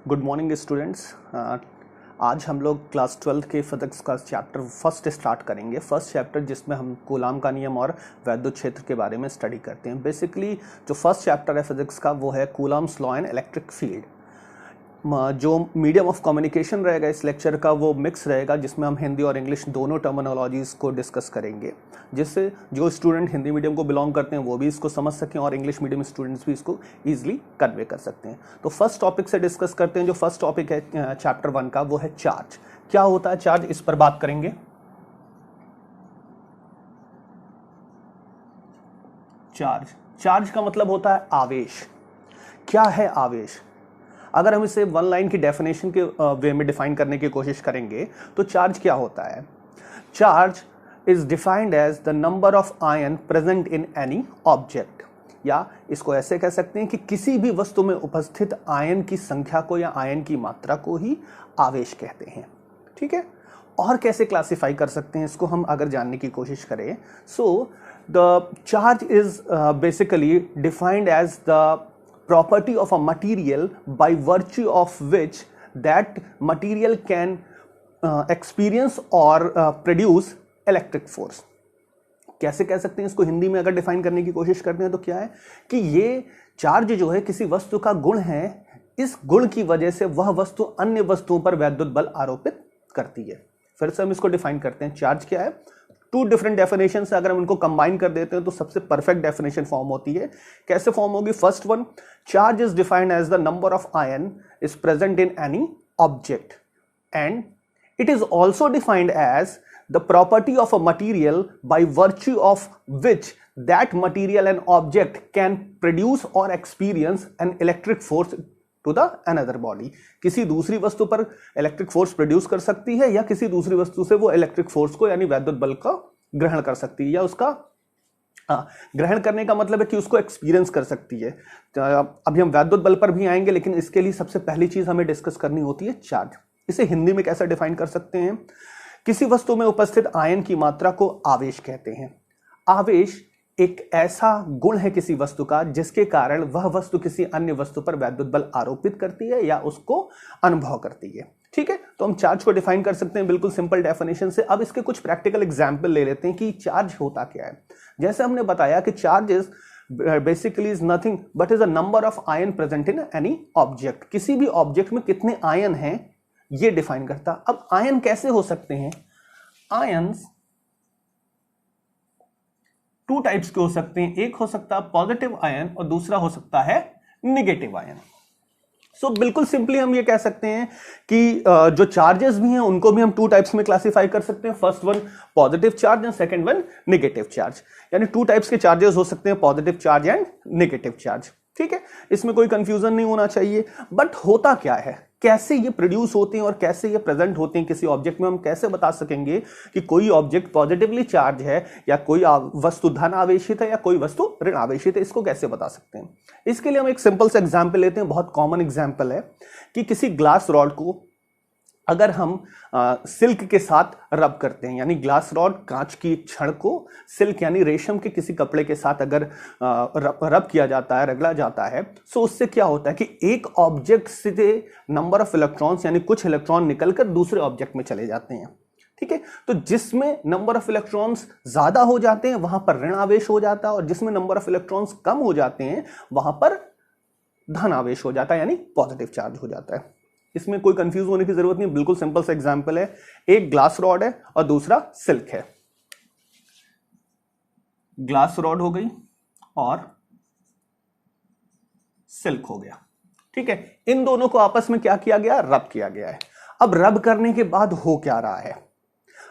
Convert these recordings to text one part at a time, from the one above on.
Good morning students. आज हम लोग क्लास 12 के फिजिक्स का चैप्टर फर्स्ट स्टार्ट करेंगे। फर्स्ट चैप्टर जिसमें हम कूलाम का नियम और वैद्युत क्षेत्र के बारे में स्टडी करते हैं। बेसिकली जो फर्स्ट चैप्टर है फिजिक्स का वो है coulombs law and electric field. जो मीडियम ऑफ कम्युनिकेशन रहेगा इस लेक्चर का वो मिक्स रहेगा, जिसमें हम हिंदी और इंग्लिश दोनों टर्मिनोलॉजीज़ को डिस्कस करेंगे, जिससे जो स्टूडेंट हिंदी मीडियम को बिलोंग करते हैं वो भी इसको समझ सकें और इंग्लिश मीडियम स्टूडेंट्स भी इसको ईजिली कन्वे कर सकते हैं। तो फर्स्ट टॉपिक से डिस्कस करते हैं। जो फर्स्ट टॉपिक है चैप्टर 1 का वो है चार्ज। क्या होता है चार्ज, इस पर बात करेंगे। चार्ज का मतलब होता है आवेश। क्या है आवेश? अगर हम इसे वन लाइन की डेफिनेशन के वे में डिफाइन करने की कोशिश करेंगे तो चार्ज क्या होता है? Charge is defined as the number of ion present in any object, या इसको ऐसे कह सकते हैं कि किसी भी वस्तु में उपस्थित आयन की संख्या को या आयन की मात्रा को ही आवेश कहते हैं। ठीक है, और कैसे क्लासिफाई कर सकते हैं इसको हम अगर जानने की कोशिश करें। So the charge is basically defined as the property of a material by virtue of which that material can experience or produce electric force। कैसे कह सकते हैं इसको हिंदी में अगर डिफाइन करने की कोशिश करते हैं तो क्या है कि ये चार्ज जो है किसी वस्तु का गुण है, इस गुण की वजह से वह वस्तु अन्य वस्तुओं पर वैद्युत बल आरोपित करती है। फिर से हम इसको डिफाइन करते हैं। चार्ज क्या है? टू डिफरेंट डेफिनेशन से अगर हम इनको कंबाइन कर देते हैं तो सबसे परफेक्ट डेफिनेशन फॉर्म होती है। कैसे फॉर्म होगी? First one, charge is defined as the number of ion is present in any object and it is also defined as the property of a material by virtue of which that material and object can produce or experience an electric force to the another body. किसी दूसरी वस्तु पर electric force produce कर सकती है या किसी दूसरी वस्तु से वो इलेक्ट्रिक फोर्स को यानी वैद्युत बल का ग्रहण कर सकती है, या उसका ग्रहण करने का मतलब है कि उसको एक्सपीरियंस कर सकती है। अभी हम वैद्युत बल पर भी आएंगे, लेकिन इसके लिए सबसे पहली चीज हमें डिस्कस करनी होती है चार्ज। इसे हिंदी में कैसे डिफाइन कर सकते हैं? किसी वस्तु में उपस्थित आयन की मात्रा को आवेश कहते हैं। आवेश एक ऐसा गुण है किसी वस्तु का जिसके कारण वह वस्तु किसी अन्य वस्तु पर वैद्युत बल आरोपित करती है या उसको अनुभव करती है। ठीक है, तो हम चार्ज को डिफाइन कर सकते हैं बिल्कुल सिंपल डेफिनेशन से। अब इसके कुछ प्रैक्टिकल एग्जांपल ले लेते हैं कि चार्ज होता क्या है। जैसे हमने बताया कि charge is basically is nothing but is a number of ion present in any object. किसी भी ऑब्जेक्ट में कितने आयन हैं ये डिफाइन करता। अब आयन कैसे हो सकते हैं? आयन्स टू टाइप्स के हो सकते हैं। एक हो सकता है पॉजिटिव आयन और दूसरा हो सकता है निगेटिव आयन। सो बिल्कुल सिंपली हम ये कह सकते हैं कि जो चार्जेस भी हैं उनको भी हम टू टाइप्स में क्लासिफाई कर सकते हैं। First one positive charge and second one negative charge, यानी टू टाइप्स के चार्जेस हो सकते हैं, positive charge and negative charge. ठीक है, इसमें कोई कंफ्यूजन नहीं होना चाहिए। बट होता क्या है, कैसे ये प्रोड्यूस होते हैं और कैसे ये प्रेजेंट होते हैं किसी ऑब्जेक्ट में, हम कैसे बता सकेंगे कि कोई ऑब्जेक्ट पॉजिटिवली चार्ज है या कोई वस्तु धन आवेशित है या कोई वस्तु ऋण आवेशित है? इसको कैसे बता सकते हैं? इसके लिए हम एक सिंपल सा एग्जांपल लेते हैं। बहुत कॉमन एग्जांपल है कि किसी ग्लास रॉड को अगर हम सिल्क के साथ रब करते हैं, यानी ग्लास रॉड कांच की छड़ को सिल्क यानी रेशम के किसी कपड़े के साथ अगर रब किया जाता है, रगड़ा जाता है, तो उससे क्या होता है कि एक ऑब्जेक्ट से नंबर ऑफ इलेक्ट्रॉन्स यानी कुछ इलेक्ट्रॉन निकलकर दूसरे ऑब्जेक्ट में चले जाते हैं। ठीक है, तो जिसमें नंबर ऑफ इलेक्ट्रॉन्स ज्यादा हो जाते हैं वहां पर ऋण आवेश हो जाता है और जिसमें नंबर ऑफ इलेक्ट्रॉन्स कम हो जाते हैं वहां पर धन आवेश हो जाता है यानी पॉजिटिव चार्ज हो जाता है। इसमें कोई कंफ्यूज होने की जरूरत नहीं, बिल्कुल सिंपल सा एग्जांपल है। एक ग्लास रॉड है और दूसरा सिल्क है। ग्लास रॉड हो गई और सिल्क हो गया। ठीक है, इन दोनों को आपस में क्या किया गया? रब किया गया है। अब रब करने के बाद हो क्या रहा है?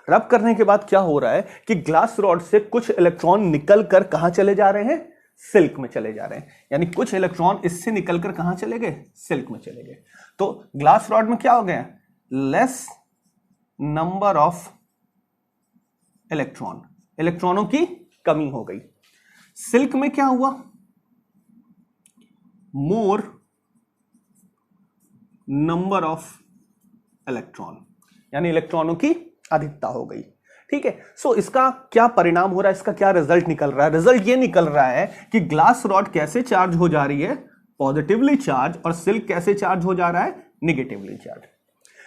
रब करने के बाद क्या हो रहा है कि ग्लास रॉड से कुछ इलेक्ट्रॉन निकल कर कहां चले जा रहे हैं? सिल्क में चले जा रहे हैं, यानी कुछ इलेक्ट्रॉन इससे निकलकर कहां चले गए? सिल्क में चले गए। तो ग्लास रॉड में क्या हो गया? लेस नंबर ऑफ इलेक्ट्रॉन, इलेक्ट्रॉनों की कमी हो गई। सिल्क में क्या हुआ? मोर नंबर ऑफ इलेक्ट्रॉन, यानी इलेक्ट्रॉनों की अधिकता हो गई। ठीक है, सो इसका क्या परिणाम हो रहा है, इसका क्या रिजल्ट निकल रहा है? रिजल्ट ये निकल रहा है कि ग्लास रॉड कैसे चार्ज हो जा रही है? पॉजिटिवली चार्ज, और सिल्क कैसे चार्ज हो जा रहा है? Negatively charge.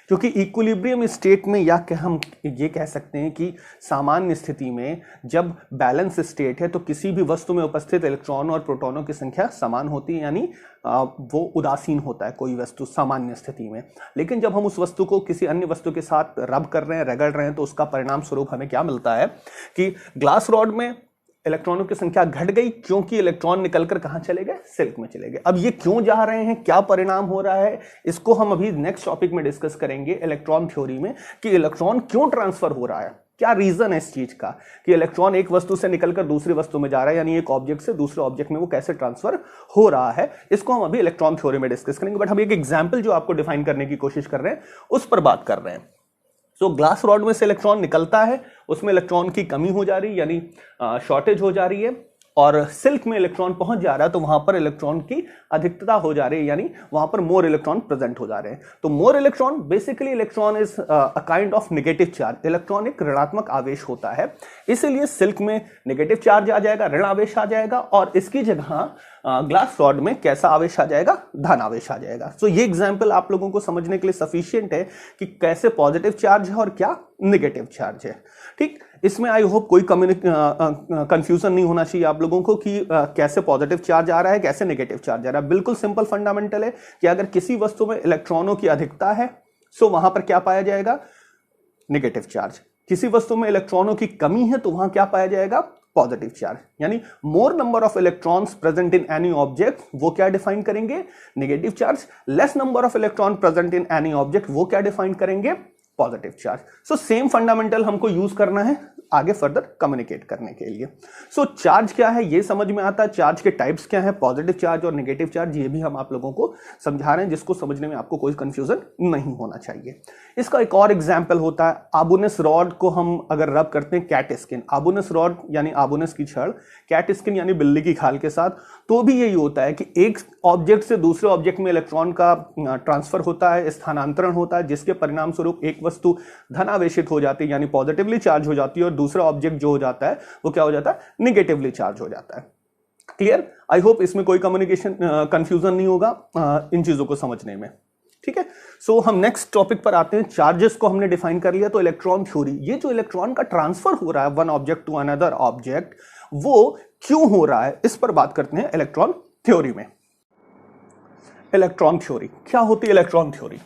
क्योंकि इक्विलिब्रियम स्टेट में या हम ये कह सकते हैं कि सामान्य स्थिति में जब बैलेंस स्टेट है तो किसी भी वस्तु में उपस्थित इलेक्ट्रॉन और प्रोटॉनों की संख्या समान होती है, यानी वो उदासीन होता है कोई वस्तु सामान्य स्थिति में। लेकिन जब हम उस वस्तु को किसी अन्य वस्तु के साथ रब कर रहे हैं, रगड़ रहे हैं, तो उसका परिणाम स्वरूप हमें क्या मिलता है कि ग्लास रॉड में इलेक्ट्रॉनों की संख्या घट गई, क्योंकि इलेक्ट्रॉन निकलकर कहां चले गए, सिल्क में चले गए। अब ये क्यों जा रहे हैं, क्या परिणाम हो रहा है, इसको हम अभी नेक्स्ट टॉपिक में डिस्कस करेंगे इलेक्ट्रॉन थ्योरी में, कि इलेक्ट्रॉन क्यों ट्रांसफर हो रहा है, क्या रीजन है इस चीज का कि इलेक्ट्रॉन एक वस्तु से निकलकर दूसरी वस्तु में जा रहा है, यानी एक ऑब्जेक्ट से दूसरे ऑब्जेक्ट में वो कैसे ट्रांसफर हो रहा है। इसको हम अभी इलेक्ट्रॉन थ्योरी में डिस्कस करेंगे, बट हम एक एग्जाम्पल जो आपको डिफाइन करने की कोशिश कर रहे हैं उस पर बात कर रहे हैं। सो ग्लास रॉड में से इलेक्ट्रॉन निकलता है, उसमें इलेक्ट्रॉन की कमी हो जा रही है, यानी शॉर्टेज हो जा रही है, और सिल्क में इलेक्ट्रॉन पहुंच जा रहा है तो वहां पर इलेक्ट्रॉन की अधिकता हो जा रही है, यानी वहां पर मोर इलेक्ट्रॉन प्रेजेंट हो जा रहे हैं। तो more electron, basically electron is a kind of negative charge, electron एक ऋणात्मक आवेश होता है, इसीलिए सिल्क में नेगेटिव चार्ज आ जाएगा, ऋण आवेश आ जाएगा, और इसकी जगह ग्लास रॉड में कैसा आवेश आ जाएगा, धन आवेश आ जाएगा। सो ये एग्जाम्पल आप लोगों को समझने के लिए सफिशियंट है कि कैसे पॉजिटिव चार्ज है और क्या नेगेटिव चार्ज है। ठीक, इसमें आई होप कोई कंफ्यूजन नहीं होना चाहिए आप लोगों को कि कैसे पॉजिटिव चार्ज आ रहा है, कैसे नेगेटिव चार्ज आ रहा है। बिल्कुल सिंपल फंडामेंटल है कि अगर किसी वस्तु में इलेक्ट्रॉनों की अधिकता है सो वहां पर क्या पाया जाएगा, नेगेटिव चार्ज। किसी वस्तु में इलेक्ट्रॉनों की कमी है तो वहां क्या पाया जाएगा, पॉजिटिव चार्ज। यानी मोर number of electrons present in any object, वो क्या डिफाइन करेंगे, negative charge. Less number of electron present in any object, वो क्या डिफाइन करेंगे, positive charge. So same fundamental हमको यूज करना है आगे फर्दर कम्युनिकेट करने के लिए। सो चार्ज क्या है ये समझ में आता है, चार्ज के टाइप्स क्या है, पॉजिटिव चार्ज और नेगेटिव चार्ज, ये भी हम आप लोगों को समझा रहे हैं, जिसको समझने में आपको कोई कंफ्यूजन नहीं होना चाहिए। इसका एक और एग्जाम्पल होता है, आबुनस रॉड को हम अगर रब करते हैं कैट स्किन, आबुनस रॉड यानी आबुनस की छड़, कैट स्किन यानी बिल्ली की खाल के साथ, तो भी यही होता है कि एक ऑब्जेक्ट से दूसरे ऑब्जेक्ट में इलेक्ट्रॉन का ट्रांसफर होता है, स्थानांतरण होता है, जिसके परिणाम स्वरूप एक वस्तु धनावेशित हो जाती है, यानी पॉजिटिवली चार्ज हो जाती है, और दूसरा ऑब्जेक्ट जो हो जाता है वो क्या हो जाता है, निगेटिवली चार्ज हो जाता है। क्लियर? आई होप इसमें कोई कम्युनिकेशन कंफ्यूजन नहीं होगा इन चीजों को समझने में। ठीक है, सो हम नेक्स्ट टॉपिक पर आते हैं। चार्जेस को हमने डिफाइन कर लिया, तो इलेक्ट्रॉन थ्योरी, ये जो इलेक्ट्रॉन का ट्रांसफर हो रहा है one object to another object, वो क्यों हो रहा है, इस पर बात करते हैं इलेक्ट्रॉन थ्योरी में। इलेक्ट्रॉन थ्योरी क्या होती है, इलेक्ट्रॉन थ्योरी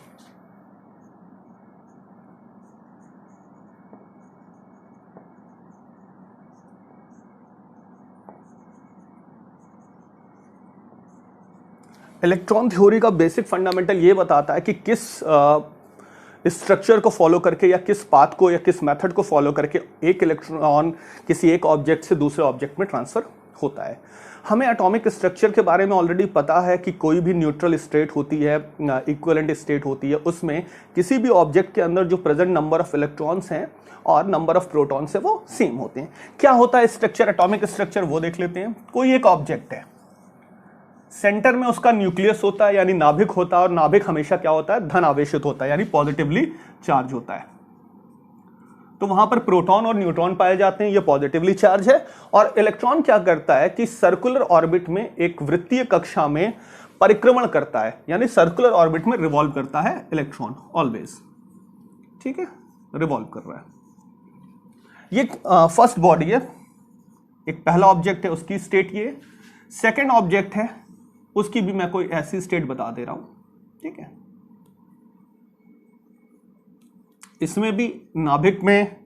इलेक्ट्रॉन थ्योरी का बेसिक फंडामेंटल ये बताता है कि किस स्ट्रक्चर को फॉलो करके या किस पाथ को या किस मेथड को फॉलो करके एक इलेक्ट्रॉन किसी एक ऑब्जेक्ट से दूसरे ऑब्जेक्ट में ट्रांसफर होता है। हमें एटॉमिक स्ट्रक्चर के बारे में ऑलरेडी पता है कि कोई भी न्यूट्रल स्टेट होती है, इक्विवेलेंट स्टेट होती है, उसमें किसी भी ऑब्जेक्ट के अंदर जो प्रेजेंट नंबर ऑफ इलेक्ट्रॉन्स हैं और नंबर ऑफ प्रोटॉन्स है वो सेम होते हैं। क्या होता है स्ट्रक्चर, एटॉमिक स्ट्रक्चर, वो देख लेते हैं। कोई एक ऑब्जेक्ट है, सेंटर में उसका न्यूक्लियस होता है यानी नाभिक होता है, और नाभिक हमेशा क्या होता है, धन आवेशित होता है, यानी पॉजिटिवली चार्ज होता है। तो वहां पर प्रोटॉन और न्यूट्रॉन पाए जाते हैं, ये पॉजिटिवली चार्ज है। और इलेक्ट्रॉन क्या करता है कि सर्कुलर ऑर्बिट में एक वृत्तीय कक्षा में परिक्रमण करता है, यानी सर्कुलर ऑर्बिट में रिवॉल्व करता है इलेक्ट्रॉन ऑलवेज। ठीक है, रिवॉल्व कर रहा है। ये फर्स्ट बॉडी है, एक पहला ऑब्जेक्ट है, उसकी स्टेट ये। सेकेंड ऑब्जेक्ट है, उसकी भी मैं कोई ऐसी स्टेट बता दे रहा हूं। ठीक है, इसमें भी नाभिक में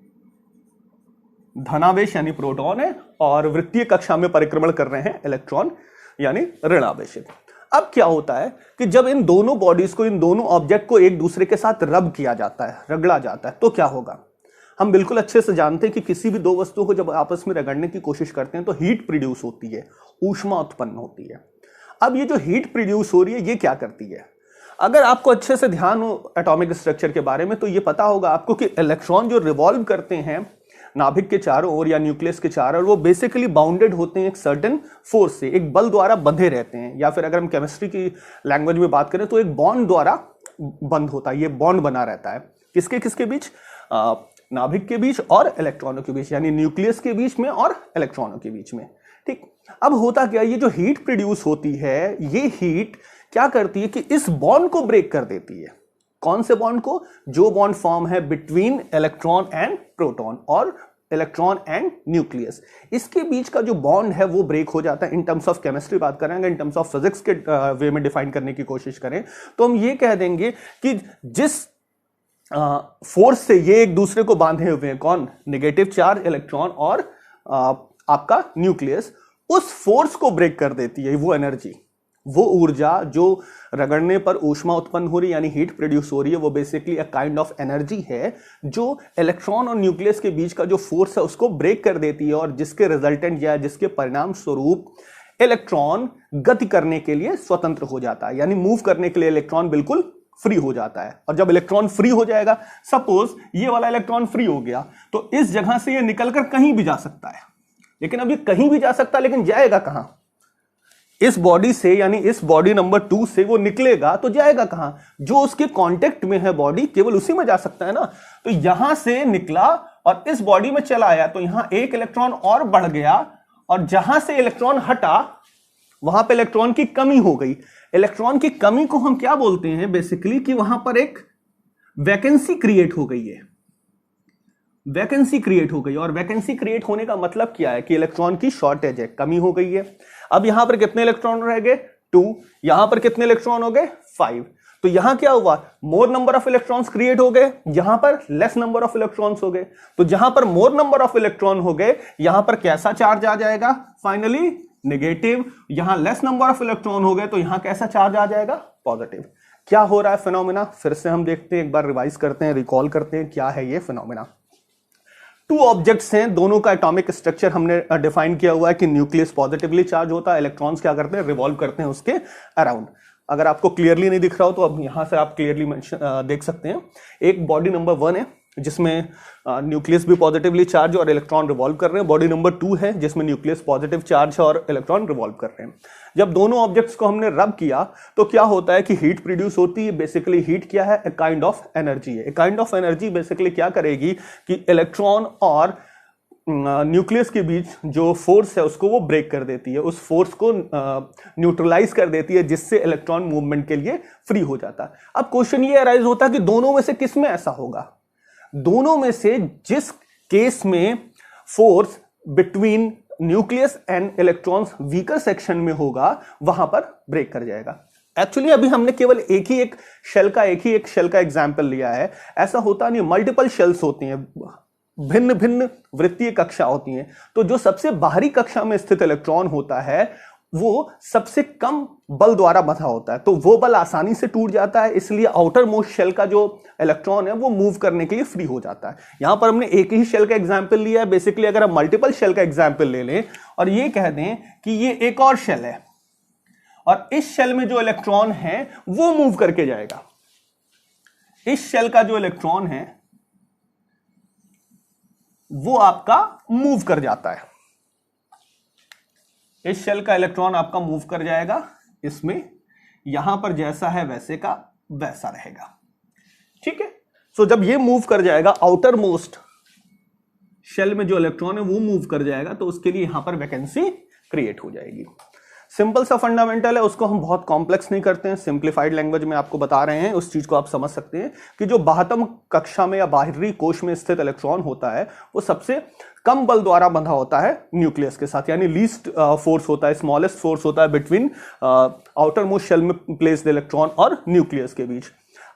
धनावेश यानी प्रोटॉन है, और वृत्तीय कक्षा में परिक्रमण कर रहे हैं इलेक्ट्रॉन यानी ऋणावेशित। अब क्या होता है कि जब इन दोनों बॉडीज को, इन दोनों ऑब्जेक्ट को एक दूसरे के साथ रब किया जाता है, रगड़ा जाता है, तो क्या होगा। हम बिल्कुल अच्छे से जानते हैं कि किसी भी दो वस्तुओं को जब आपस में रगड़ने की कोशिश करते हैं तो हीट प्रोड्यूस होती है, ऊष्मा उत्पन्न होती है। अब ये जो हीट प्रोड्यूस हो रही है ये क्या करती है, अगर आपको अच्छे से ध्यान हो एटॉमिक स्ट्रक्चर के बारे में तो ये पता होगा आपको कि इलेक्ट्रॉन जो रिवॉल्व करते हैं नाभिक के चारों ओर या न्यूक्लियस के चारों ओर, वो बेसिकली बाउंडेड होते हैं एक सर्टेन फोर्स से, एक बल द्वारा बंधे रहते हैं, या फिर अगर हम केमिस्ट्री की लैंग्वेज में बात करें तो एक बॉन्ड द्वारा बंद होता है। ये बॉन्ड बना रहता है किसके किसके बीच, नाभिक के बीच और इलेक्ट्रॉनों के बीच, यानी न्यूक्लियस के बीच में और इलेक्ट्रॉनों के बीच में। ठीक, अब होता क्या, ये जो हीट प्रोड्यूस होती है, ये हीट क्या करती है कि इस बॉन्ड को ब्रेक कर देती है। कौन से बॉन्ड को? जो बॉन्ड फॉर्म है बिटवीन इलेक्ट्रॉन एंड प्रोटॉन और इलेक्ट्रॉन एंड न्यूक्लियस, इसके बीच का जो बॉन्ड है वो ब्रेक हो जाता है। इन टर्म्स ऑफ केमिस्ट्री बात करेंगे, इन टर्म्स ऑफ फिजिक्स के वे में डिफाइन करने की कोशिश करें तो हम ये कह देंगे कि जिस फोर्स से ये एक दूसरे को बांधे हुए हैं, कौन? नेगेटिव चार्ज इलेक्ट्रॉन और आपका न्यूक्लियस, उस फोर्स को ब्रेक कर देती है वो एनर्जी, वो ऊर्जा जो रगड़ने पर ऊष्मा उत्पन्न हो रही है यानी हीट प्रोड्यूस हो रही है, वो basically a kind of energy है जो इलेक्ट्रॉन और न्यूक्लियस के बीच का जो फोर्स है उसको ब्रेक कर देती है और जिसके रिजल्टेंट या जिसके परिणाम स्वरूप इलेक्ट्रॉन गति करने के लिए स्वतंत्र हो जाता है, यानी मूव करने के लिए इलेक्ट्रॉन बिल्कुल फ्री हो जाता है। और जब इलेक्ट्रॉन फ्री हो जाएगा, सपोज ये वाला इलेक्ट्रॉन फ्री हो गया, तो इस जगह से ये निकलकर कहीं भी जा सकता है। लेकिन अब ये कहीं भी जा सकता है, लेकिन जाएगा कहां? इस बॉडी से, यानी इस बॉडी नंबर 2 से वो निकलेगा तो जाएगा कहां? जो उसके कांटेक्ट में है बॉडी, केवल उसी में जा सकता है ना। तो यहां से निकला और इस बॉडी में चला आया, तो यहां एक इलेक्ट्रॉन और बढ़ गया और जहां से इलेक्ट्रॉन हटा वहां पे इलेक्ट्रॉन की कमी हो गई। इलेक्ट्रॉन की कमी को हम क्या बोलते हैं बेसिकली, कि वहां पर एक वैकेंसी क्रिएट हो गई है। वैकेंसी क्रिएट हो गई, और वैकेंसी क्रिएट होने का मतलब क्या है कि इलेक्ट्रॉन की शॉर्टेज है, कमी हो गई है। अब यहां पर कितने इलेक्ट्रॉन रह गए? 2। यहां पर कितने इलेक्ट्रॉन हो गए? 5। तो यहां क्या हुआ? मोर नंबर ऑफ इलेक्ट्रॉन्स क्रिएट हो गए, यहां पर लेस नंबर ऑफ इलेक्ट्रॉन्स हो गए। तो जहां पर मोर नंबर ऑफ इलेक्ट्रॉन हो गए, यहां पर कैसा चार्ज आ जाएगा? Finally negative. यहां लेस नंबर ऑफ इलेक्ट्रॉन हो गए तो यहां कैसा चार्ज आ जाएगा? पॉजिटिव। क्या हो रहा है फिनोमेना? फिर से हम देखते हैं, एक बार रिवाइज करते हैं, रिकॉल करते हैं क्या है ये फिनोमेना। 2 ऑब्जेक्ट्स हैं, दोनों का एटॉमिक स्ट्रक्चर हमने डिफाइन किया हुआ है कि न्यूक्लियस पॉजिटिवली चार्ज होता है, इलेक्ट्रॉन्स क्या करते हैं? रिवॉल्व करते हैं उसके अराउंड। अगर आपको क्लियरली नहीं दिख रहा हो तो अब यहां से आप क्लियरली देख सकते हैं। एक बॉडी नंबर 1 है जिसमें न्यूक्लियस भी पॉजिटिवली चार्ज और इलेक्ट्रॉन रिवॉल्व कर रहे हैं। बॉडी नंबर 2 है जिसमें न्यूक्लियस पॉजिटिव चार्ज और इलेक्ट्रॉन रिवॉल्व कर रहे हैं। जब दोनों ऑब्जेक्ट्स को हमने रब किया तो क्या होता है कि हीट प्रोड्यूस होती है। बेसिकली हीट क्या है? ए काइंड ऑफ एनर्जी है। A kind of energy basically क्या करेगी कि इलेक्ट्रॉन और न्यूक्लियस के बीच जो फोर्स है उसको वो ब्रेक कर देती है, उस फोर्स को न्यूट्रलाइज कर देती है, जिससे इलेक्ट्रॉन मूवमेंट के लिए फ्री हो जाता है। अब क्वेश्चन ये अराइज होता है कि दोनों में से किस में ऐसा होगा? दोनों में से जिस केस में force between nucleus and electrons weaker section में होगा वहां पर ब्रेक कर जाएगा। एक्चुअली अभी हमने केवल एक ही एक शेल का एग्जांपल लिया है। ऐसा होता नहीं, मल्टीपल शेल्स होती हैं, भिन्न भिन्न वृत्तीय कक्षा होती हैं। तो जो सबसे बाहरी कक्षा में स्थित इलेक्ट्रॉन होता है वो सबसे कम बल द्वारा बंधा होता है, तो वो बल आसानी से टूट जाता है, इसलिए आउटर मोस्ट शेल का जो इलेक्ट्रॉन है वो मूव करने के लिए फ्री हो जाता है। यहां पर हमने एक ही शेल का एग्जांपल लिया है। बेसिकली अगर हम मल्टीपल शेल का एग्जांपल ले लें और ये कह दें कि ये एक और शेल है और इस शेल में जो इलेक्ट्रॉन है वो मूव करके जाएगा। इस शेल का जो इलेक्ट्रॉन है वो आपका मूव कर जाता है। इस शेल का इलेक्ट्रॉन आपका मूव कर जाएगा, इसमें यहां पर जैसा है वैसे का वैसा रहेगा। ठीक है, सो जब ये मूव कर जाएगा, आउटर मोस्ट शेल में जो इलेक्ट्रॉन है वो मूव कर जाएगा, तो उसके लिए यहां पर वैकेंसी क्रिएट हो जाएगी। सिंपल सा फंडामेंटल है, उसको हम बहुत कॉम्प्लेक्स नहीं करते हैं, सिंप्लीफाइड लैंग्वेज में आपको बता रहे हैं, उस चीज को आप समझ सकते हैं कि जो बाह्यतम कक्षा में या बाहरी कोश में स्थित इलेक्ट्रॉन होता है वो सबसे कम बल द्वारा बंधा होता है न्यूक्लियस के साथ, यानी लीस्ट फोर्स होता है, स्मॉलेस्ट फोर्स होता है बिटवीन आउटर मोस्ट शेल में प्लेस्ड इलेक्ट्रॉन और न्यूक्लियस के बीच।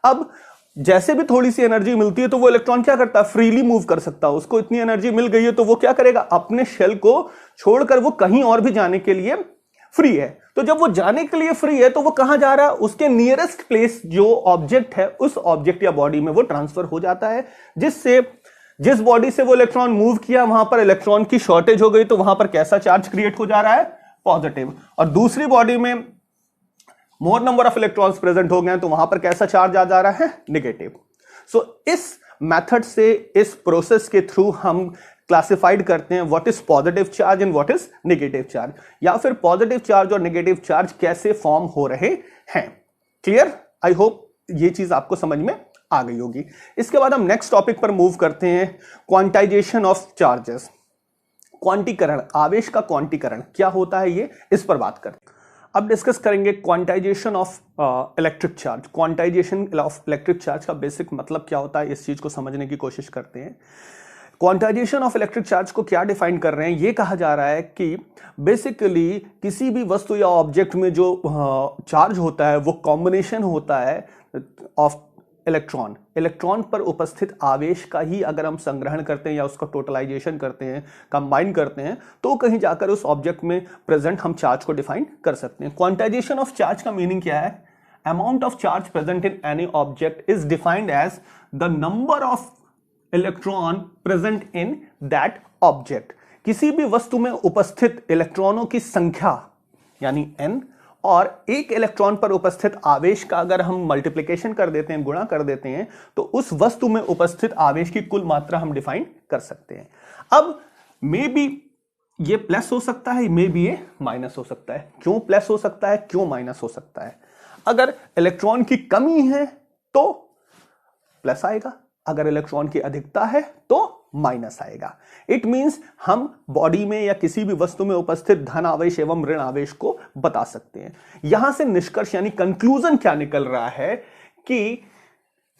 अब जैसे भी थोड़ी सी एनर्जी मिलती है तो वो इलेक्ट्रॉन क्या करता है? फ्रीली मूव कर सकता है। उसको इतनी एनर्जी मिल गई है तो वो क्या करेगा? अपने शेल को छोड़कर वो कहीं और भी जाने के लिए फ्री है। तो जब वो जाने के लिए फ्री है तो वो कहां जा रहा है? उसके नियरेस्ट प्लेस जो ऑब्जेक्ट है उस ऑब्जेक्ट या बॉडी में वो ट्रांसफर हो जाता है, जिससे जिस बॉडी से वो इलेक्ट्रॉन मूव किया वहां पर इलेक्ट्रॉन की शॉर्टेज हो गई, तो वहां पर कैसा चार्ज क्रिएट हो जा रहा है? पॉजिटिव। और दूसरी बॉडी में मोर नंबर ऑफ इलेक्ट्रॉन्स प्रेजेंट हो गए तो वहां पर कैसा चार्ज आ जा रहा है? नेगेटिव। सो इस मेथड से, इस प्रोसेस के थ्रू हम क्लासिफाइड करते हैं what is positive charge and what is negative charge, या फिर पॉजिटिव चार्ज और नेगेटिव चार्ज कैसे फॉर्म हो रहे हैं। क्लियर? आई होप ये चीज आपको समझ में आ गई होगी। इसके बाद हम नेक्स्ट टॉपिक पर मूव करते हैं, क्वांटाइजेशन ऑफ चार्जेस। क्वांटीकरण, आवेश का क्वांटीकरण क्या होता है ये, इस पर बात करते हैं। अब डिस्कस करेंगे quantization of electric charge. Quantization of electric charge का बेसिक मतलब क्या होता है, इस चीज को समझने की कोशिश करते हैं। क्वांटाइजेशन ऑफ इलेक्ट्रिक चार्ज को क्या डिफाइन कर रहे हैं, ये कहा जा रहा है कि बेसिकली किसी भी वस्तु या ऑब्जेक्ट में जो चार्ज होता है वो कॉम्बिनेशन होता है ऑफ इलेक्ट्रॉन पर उपस्थित आवेश का ही अगर हम संग्रहण करते हैं या उसका टोटलाइजेशन करते हैं, कंबाइन करते हैं, तो कहीं जाकर उस ऑब्जेक्ट में प्रेजेंट हम चार्ज को डिफाइन कर सकते हैं। क्वांटाइजेशन ऑफ चार्ज का मीनिंग क्या है? Amount of charge present in any object is defined as the number of electron present in that object. किसी भी वस्तु में उपस्थित इलेक्ट्रॉनों की संख्या यानी n और एक इलेक्ट्रॉन पर उपस्थित आवेश का अगर हम मल्टीप्लिकेशन कर देते हैं, गुणा कर देते हैं, तो उस वस्तु में उपस्थित आवेश की कुल मात्रा हम डिफाइन कर सकते हैं। अब मे बी ये प्लस हो सकता है, मे बी ये माइनस हो सकता है। क्यों प्लस हो सकता है, क्यों माइनस हो सकता है? अगर इलेक्ट्रॉन की कमी है तो प्लस आएगा, अगर इलेक्ट्रॉन की अधिकता है तो माइनस आएगा। इट मींस हम बॉडी में या किसी भी वस्तु में उपस्थित धन आवेश एवं ऋण आवेश को बता सकते हैं। यहां से निष्कर्ष यानी कंक्लूजन क्या निकल रहा है कि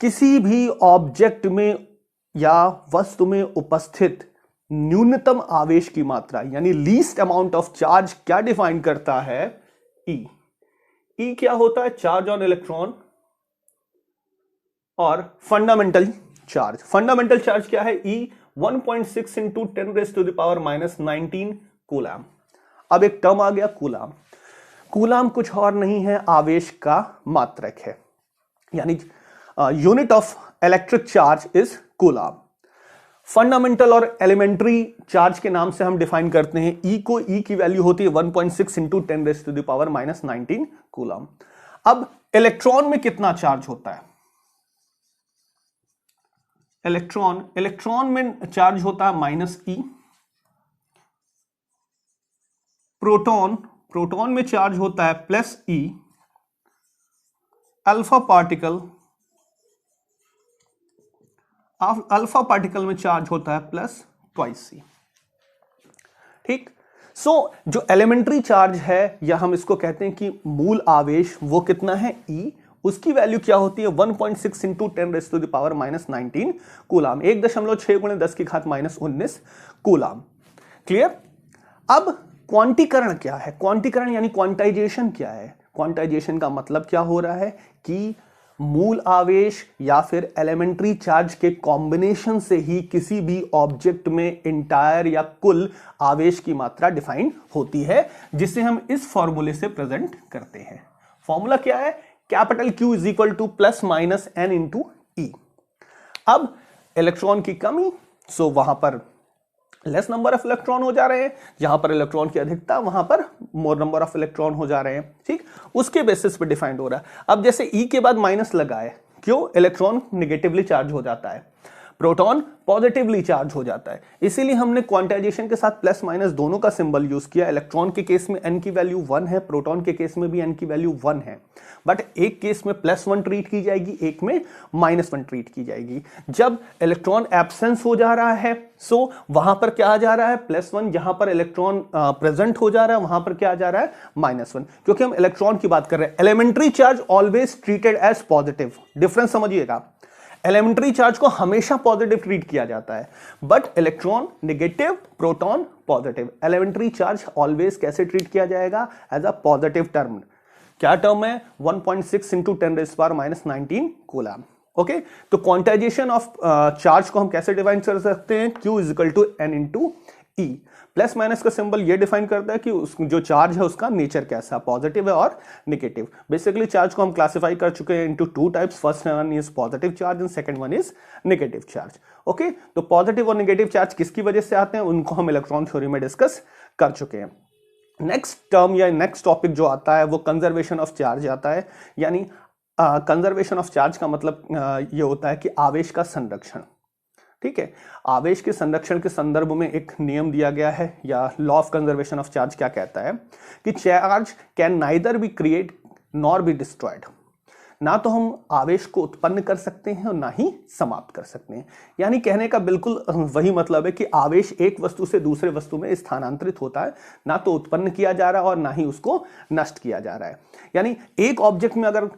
किसी भी ऑब्जेक्ट में या वस्तु में उपस्थित न्यूनतम आवेश की मात्रा यानी लीस्ट अमाउंट ऑफ चार्ज क्या डिफाइन करता है? ई क्या होता है? चार्ज ऑन इलेक्ट्रॉन और फंडामेंटल चार्ज। फंडामेंटल चार्ज क्या है? ई 1.6 इंटू 10⁻⁻19 कूलाम। अब एक टर्म आ गया कूलाम। कूलाम कुछ और नहीं है, आवेश का मात्रक है, यानी unit of electric charge is coulomb. Fundamental और एलिमेंट्री चार्ज के नाम से हम डिफाइन करते हैं ई को। ई की वैल्यू होती है 1.6 इंटू 10⁻⁻19 कूलाम। अब इलेक्ट्रॉन में कितना चार्ज होता है? इलेक्ट्रॉन में चार्ज होता है -e। प्रोटॉन में चार्ज होता है +e। अल्फा पार्टिकल में चार्ज होता है +2c। ठीक। सो जो एलिमेंट्री चार्ज है या हम इसको कहते हैं कि मूल आवेश, वो कितना है? e। उसकी वैल्यू क्या होती है? 1.6 इंटू 10⁻⁻19 कूलाम। 1.6 × 10⁻⁻19 कूलाम। क्लियर? अब क्वांटीकरण क्या है? क्वांटीकरण यानी क्वांटाइजेशन क्या है? क्वांटाइजेशन का मतलब क्या हो रहा है कि मूल आवेश या फिर एलिमेंट्री चार्ज के कॉम्बिनेशन से ही किसी भी ऑब्जेक्ट में इंटायर या कुल आवेश की मात्रा डिफाइन होती है, जिसे हम इस फॉर्मूले से प्रेजेंट करते हैं। फॉर्मूला क्या है? Capital Q is equal to +-n into E. अब इलेक्ट्रॉन की कमी, सो वहां पर लेस नंबर ऑफ इलेक्ट्रॉन हो जा रहे हैं, जहां पर इलेक्ट्रॉन की अधिकता वहां पर मोर नंबर ऑफ इलेक्ट्रॉन हो जा रहे हैं। ठीक, उसके बेसिस पे डिफाइंड हो रहा है। अब जैसे ई के बाद माइनस लगा है, क्यों? इलेक्ट्रॉन निगेटिवली चार्ज हो जाता है, प्रोटॉन पॉजिटिवली चार्ज हो जाता है, इसीलिए हमने क्वांटाइजेशन के साथ प्लस माइनस दोनों का सिंबल यूज किया। इलेक्ट्रॉन के केस में n की वैल्यू 1 है, प्रोटॉन के केस में भी n की वैल्यू 1 है, बट एक केस में +1 ट्रीट की जाएगी, एक में -1 ट्रीट की जाएगी। जब इलेक्ट्रॉन एब्सेंस हो जा रहा है, सो वहां पर क्या आ जा रहा है? +1। जहां पर इलेक्ट्रॉन प्रेजेंट हो जा रहा है वहां पर क्या आ जा रहा है? -1, क्योंकि हम इलेक्ट्रॉन की बात कर रहे हैं। Elementary charge always treated as positive. Difference समझिएगा, एलिमेंट्री चार्ज को हमेशा पॉजिटिव ट्रीट किया जाता है, but electron negative, proton positive. Elementary charge always कैसे ट्रीट किया जाएगा? As a positive term. क्या टर्म है? 1.6 इंटू 10⁻⁻19 कूलाम। ओके, तो क्वांटाइजेशन ऑफ चार्ज को हम कैसे डिफाइन कर सकते हैं? Q is equal to n into e. Plus minus का सिंबल ये डिफाइन करता है कि जो चार्ज है उसका नेचर कैसा, पॉजिटिव है और नेगेटिव। बेसिकली चार्ज को हम क्लासिफाई कर चुके हैं into 2 types. First one is positive charge and second one is negative charge. Okay, तो पॉजिटिव और नेगेटिव चार्ज किसकी वजह से आते हैं उनको हम इलेक्ट्रॉन थ्योरी में डिस्कस कर चुके हैं। नेक्स्ट टर्म या नेक्स्ट टॉपिक जो आता है वो कंजर्वेशन ऑफ चार्ज आता है। यानी कंजर्वेशन ऑफ चार्ज का मतलब ये होता है कि आवेश का संरक्षण। ठीक है, आवेश के संरक्षण के संदर्भ में एक नियम दिया गया है, या law of conservation of charge क्या कहता है कि charge can neither be create nor be destroyed. ना तो हम आवेश को उत्पन्न कर सकते हैं और ना ही समाप्त कर सकते हैं। यानी कहने का बिल्कुल वही मतलब है कि आवेश एक वस्तु से दूसरे वस्तु में स्थानांतरित होता है, ना तो उत्पन्न किया जा रहा है और ना ही उसको नष्ट किया जा रहा है। यानी एक ऑब्जेक्ट में अगर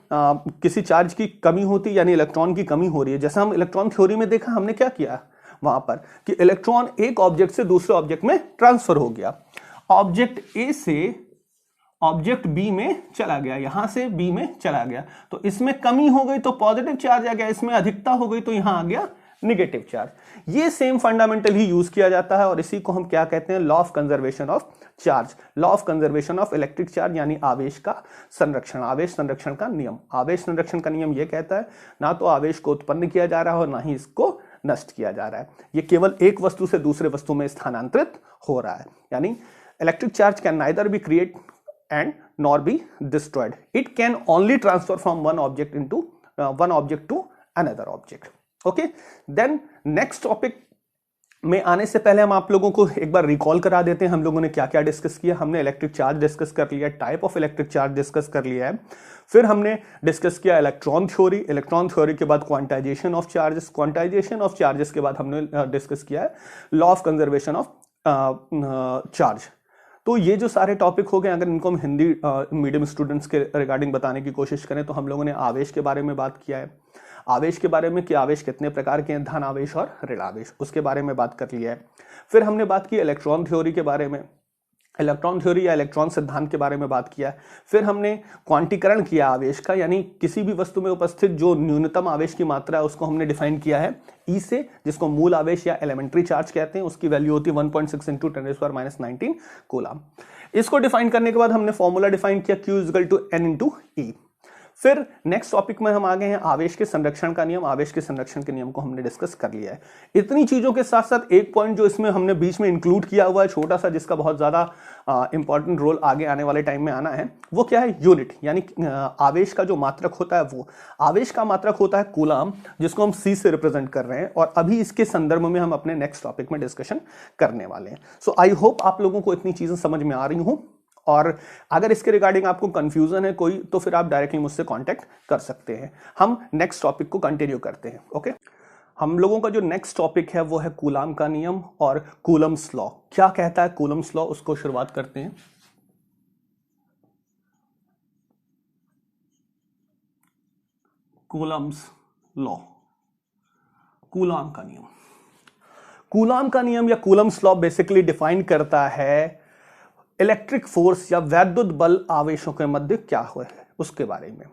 किसी चार्ज की कमी होती, यानी इलेक्ट्रॉन की कमी हो रही है, जैसा हम इलेक्ट्रॉन थ्योरी में देखा, हमने क्या किया वहां पर कि इलेक्ट्रॉन एक ऑब्जेक्ट से दूसरे ऑब्जेक्ट में ट्रांसफर हो गया। ऑब्जेक्ट ए से ऑब्जेक्ट बी में चला गया, यहां से बी में चला गया, तो इसमें कमी हो गई तो पॉजिटिव चार्ज आ गया, इसमें अधिकता हो गई तो यहां आ गया नेगेटिव चार्ज। ये सेम फंडामेंटल ही यूज किया जाता है और इसी को हम क्या कहते हैं, law of conservation of charge, law of conservation of electric charge, यानी आवेश का संरक्षण, आवेश संरक्षण का नियम। आवेश संरक्षण का नियम यह कहता है ना तो आवेश को उत्पन्न किया जा रहा है और ना ही इसको नष्ट किया जा रहा है, ये केवल एक वस्तु से दूसरे वस्तु में स्थानांतरित हो रहा है। यानी electric charge can neither be create and nor be destroyed. It can only transfer from one object to another object. Okay, then next topic में आने से पहले हम आप लोगों को एक बार रिकॉल करा देते हैं हम लोगों ने क्या क्या डिस्कस किया। हमने इलेक्ट्रिक चार्ज डिस्कस कर लिया, type of electric charge discuss कर लिया है, फिर हमने डिस्कस किया इलेक्ट्रॉन थ्योरी, इलेक्ट्रॉन थ्योरी के बाद quantization of charges, quantization of charges के बाद हमने डिस्कस किया है law of conservation of charge. तो ये जो सारे टॉपिक हो गए, अगर इनको हम हिंदी मीडियम स्टूडेंट्स के रिगार्डिंग बताने की कोशिश करें तो हम लोगों ने आवेश के बारे में बात किया है, आवेश के बारे में कि आवेश कितने प्रकार के हैं, धन आवेश और ऋण आवेश, उसके बारे में बात कर लिया है। फिर हमने बात की इलेक्ट्रॉन थ्योरी के बारे में, इलेक्ट्रॉन थ्योरी या इलेक्ट्रॉन सिद्धांत के बारे में बात किया। फिर हमने क्वांटीकरण किया आवेश का, यानी किसी भी वस्तु में उपस्थित जो न्यूनतम आवेश की मात्रा है उसको हमने डिफाइन किया है ई से, जिसको मूल आवेश या एलिमेंट्री चार्ज कहते हैं, उसकी वैल्यू होती है 1.6 × 10⁻⁻19 कूलम। इसको डिफाइन करने के बाद हमने फॉर्मूला डिफाइन किया Q = N × E। फिर नेक्स्ट टॉपिक में हम आ गए हैं आवेश के संरक्षण का नियम, आवेश के संरक्षण के नियम को हमने डिस्कस कर लिया है। इतनी चीजों के साथ साथ एक पॉइंट जो इसमें हमने बीच में इंक्लूड किया हुआ है छोटा सा, जिसका बहुत ज्यादा इंपॉर्टेंट रोल आगे आने वाले टाइम में आना है, वो क्या है, यूनिट, यानी आवेश का जो मात्रक होता है, वो आवेश का मात्रक होता है कूलम, जिसको हम C से रिप्रेजेंट कर रहे हैं और अभी इसके संदर्भ में हम अपने नेक्स्ट टॉपिक में डिस्कशन करने वाले हैं। सो आई होप आप लोगों को इतनी चीजें समझ में आ रही हूं, और अगर इसके रिगार्डिंग आपको कंफ्यूजन है कोई तो फिर आप डायरेक्टली मुझसे कांटेक्ट कर सकते हैं। हम नेक्स्ट टॉपिक को कंटिन्यू करते हैं। ओके, हम लोगों का जो नेक्स्ट टॉपिक है वो है कूलम का नियम और कूलम्स लॉ। क्या कहता है कूलम्स लॉ, उसको शुरुआत करते हैं। कूलम्स लॉ, कूलम का नियम, कूलम का नियम या कूलम्स लॉ बेसिकली डिफाइन करता है इलेक्ट्रिक फोर्स या वैद्युत बल आवेशों के मध्य क्या है उसके बारे में।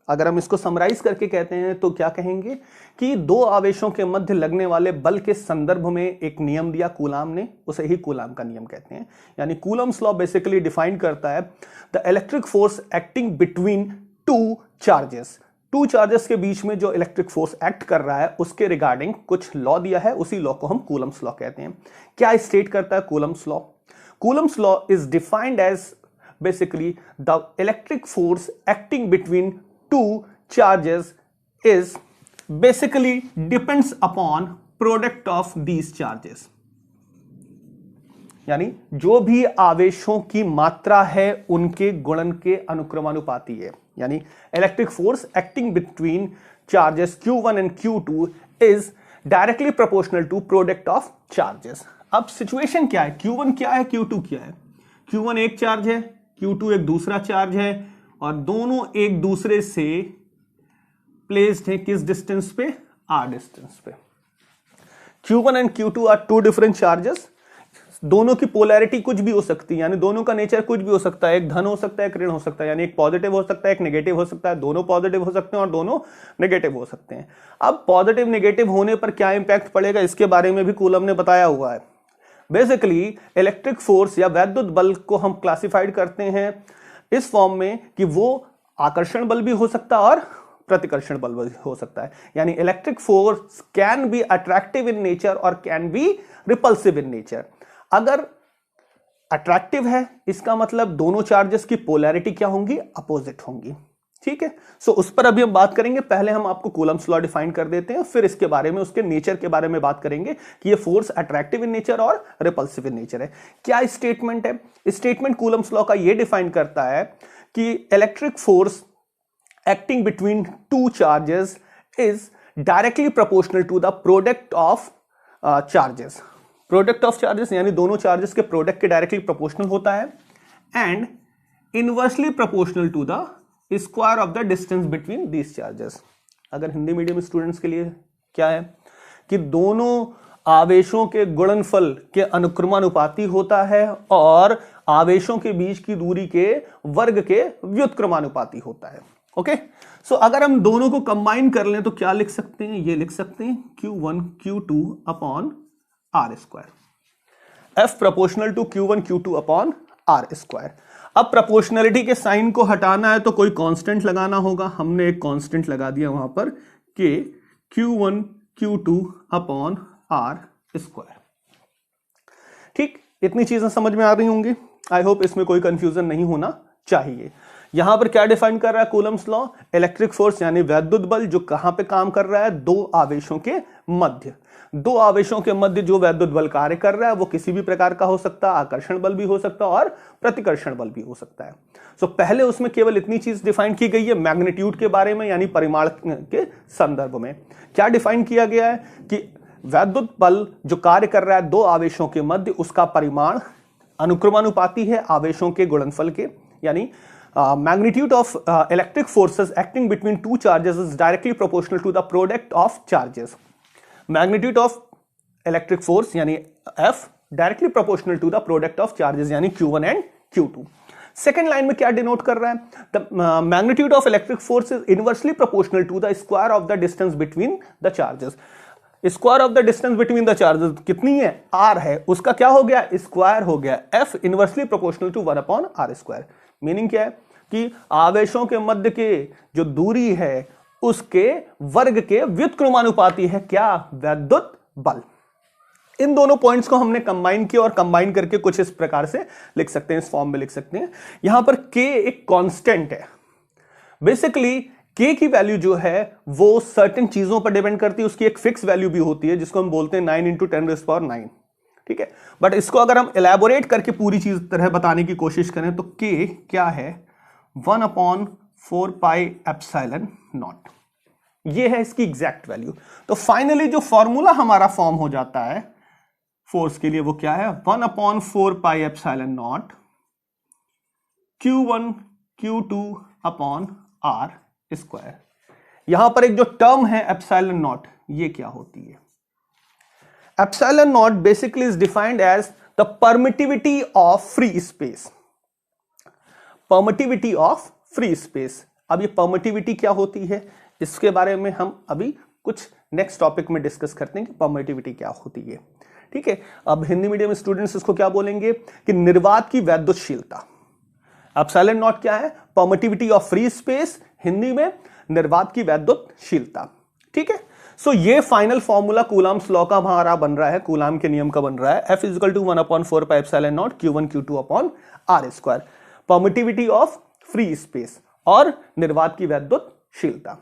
अगर हम इसको समराइज करके कहते हैं तो क्या कहेंगे कि दो आवेशों के मध्य लगने वाले बल के संदर्भ में एक नियम दिया कूलम ने, उसे ही कूलम का नियम कहते हैं। यानी कूलम्स लॉ बेसिकली डिफाइन करता है the electric force acting between two charges, two charges के बीच में जो इलेक्ट्रिक फोर्स एक्ट कर रहा है उसके रिगार्डिंग कुछ लॉ दिया है, उसी लॉ को हम कूलम्स लॉ कहते हैं। क्या स्टेट करता है Coulomb's law? Coulomb's law is defined as basically the electric force acting between two charges is basically depends upon product of these charges। यानी जो भी आवेशों की मात्रा है उनके गुणन के अनुक्रमानुपाती है। यानी electric force acting between charges Q1 and Q2 is directly proportional to product of charges। अब सिचुएशन क्या है, Q1 क्या है, Q2 क्या है? Q1 एक चार्ज है, Q2 एक दूसरा चार्ज है और दोनों एक दूसरे से प्लेस्ड है किस डिस्टेंस पे, R डिस्टेंस पे। Q1 and Q2 are two different charges, दोनों की पोलैरिटी कुछ भी हो सकती है, यानी दोनों का नेचर कुछ भी हो सकता है, एक धन हो सकता है, एक ऋण हो सकता है, यानी एक पॉजिटिव हो सकता है, एक नेगेटिव हो सकता है, दोनों पॉजिटिव हो सकते हैं और दोनों नेगेटिव हो सकते हैं। अब पॉजिटिव नेगेटिव होने पर क्या इंपैक्ट पड़ेगा इसके बारे में भी कूलम ने बताया हुआ है। बेसिकली इलेक्ट्रिक फोर्स या वैद्युत बल को हम क्लासिफाइड करते हैं इस फॉर्म में कि वो आकर्षण बल भी हो सकता है और प्रतिकर्षण बल भी हो सकता है। यानी electric force can be attractive in nature और can be repulsive in nature. अगर अट्रैक्टिव है इसका मतलब दोनों चार्जेस की पोलैरिटी क्या होंगी, अपोजिट होंगी। ठीक है, सो उस पर अभी हम बात करेंगे। पहले हम आपको कूलम्स लॉ डिफाइन कर देते हैं, फिर इसके बारे में, उसके नेचर के बारे में बात करेंगे कि ये फोर्स अट्रैक्टिव इन नेचर और रिपल्सिव इन नेचर है। क्या स्टेटमेंट है? स्टेटमेंट कूलम्स लॉ का ये डिफाइन करता है कि electric force acting between two charges is directly proportional to the product of charges. Product of charges यानी दोनों चार्जेस के प्रोडक्ट के डायरेक्टली प्रोपोर्शनल होता है and inversely proportional to the square of the distance between these charges. अगर Hindi medium students के लिए क्या है कि दोनों आवेशों के गुणनफल के अनुक्रमानुपाती होता है और आवेशों के बीच की दूरी के वर्ग के व्युत्क्रमानुपाती होता है. ओके, सो अगर हम दोनों को कंबाइन कर लें तो क्या लिख सकते हैं, ये लिख सकते हैं Q1 Q2 upon R square. F proportional to Q1 Q2 upon R square. अब प्रोपोर्शनलिटी के साइन को हटाना है तो कोई कांस्टेंट लगाना होगा. हमने एक कांस्टेंट लगा दिया वहां पर कि Q1 Q2 upon R square. ठीक, इतनी चीजें समझ में आ रही होंगी. आई होप इसमें कोई कंफ्यूजन नहीं होना चाहिए. यहां पर क्या डिफाइन कर रहा है कूलम्स लॉ, इलेक्ट्रिक फोर्स यानी वैद्युत बल जो कहां पे काम कर रहा है, दो आवेशों के मध्य. दो आवेशों के मध्य जो वैद्युत बल कार्य कर रहा है वो किसी भी प्रकार का हो सकता है, आकर्षण बल भी हो सकता है और प्रतिकर्षण बल भी हो सकता है. सो पहले उसमें केवल इतनी चीज डिफाइन की गई है मैग्नीट्यूड के बारे में यानी परिमाण के संदर्भ में. क्या डिफाइन किया गया है कि वैद्युत बल जो कार्य कर रहा है दो आवेशों के मध्य उसका परिमाण अनुक्रमानुपाती है आवेशों के गुणनफल के, यानी magnitude of electric forces acting between two charges is directly proportional to the product of charges. Magnitude of electric force यानी F directly proportional to the product of charges यानी Q1 and Q2. Second line में क्या denote कर रहा है, the magnitude of electric force is inversely proportional to the square of the distance between the charges. Square of the distance between the charges कितनी है, r है, उसका क्या हो गया, स्क्वायर हो गया. F inversely proportional to 1 upon R square. Meaning क्या है कि आवेशों के मध्य के जो दूरी है उसके वर्ग के व्युत्क्रमानुपाती है क्या, वैद्युत बल. इन दोनों पॉइंट्स को हमने कंबाइन किया और कंबाइन करके कुछ इस प्रकार से लिख सकते हैं, इस फॉर्म में लिख सकते हैं. यहां पर k एक कांस्टेंट है. बेसिकली k की वैल्यू जो है वो सर्टेन चीजों पर डिपेंड करती है, उसकी एक फिक्स वैल्यू भी होती है जिसको हम बोलते हैं 9 × 10⁹. ठीक है, बट इसको अगर हम इलेबोरेट करके पूरी चीज तरह बताने की कोशिश करें तो k क्या है, 1/4 पाई एप्सिलॉन नॉट. ये है इसकी एग्जैक्ट वैल्यू. तो फाइनली जो फॉर्मूला हमारा फॉर्म हो जाता है फोर्स के लिए वो क्या है, 1/4 pi epsilon naught Q1 Q2 upon R square. यहां पर एक जो टर्म है एप्सिलॉन नॉट, ये क्या होती है, epsilon naught basically is defined as the permittivity of free space. Permittivity of free space. अब ये परमिटिविटी क्या होती है इसके बारे में हम अभी कुछ नेक्स्ट टॉपिक में डिस्कस करते हैं कि परमिटिविटी क्या होती है. ठीक है, अब हिंदी मीडियम स्टूडेंट्स इसको क्या बोलेंगे कि निर्वात की वैद्युतशीलता. एप्सिलॉन नॉट क्या है, permittivity of free space, Hindi में निर्वात की वैद्युतशीलता. ठीक है, सो ये फाइनल फॉर्मूला कूलम्स लॉ का हमारा बन रहा है, कूलाम के नियम का बन रहा है. F = 1/4 pi epsilon naught Q1 Q2 upon R square. Permittivity of free space और निर्वात की वैद्युतशीलता.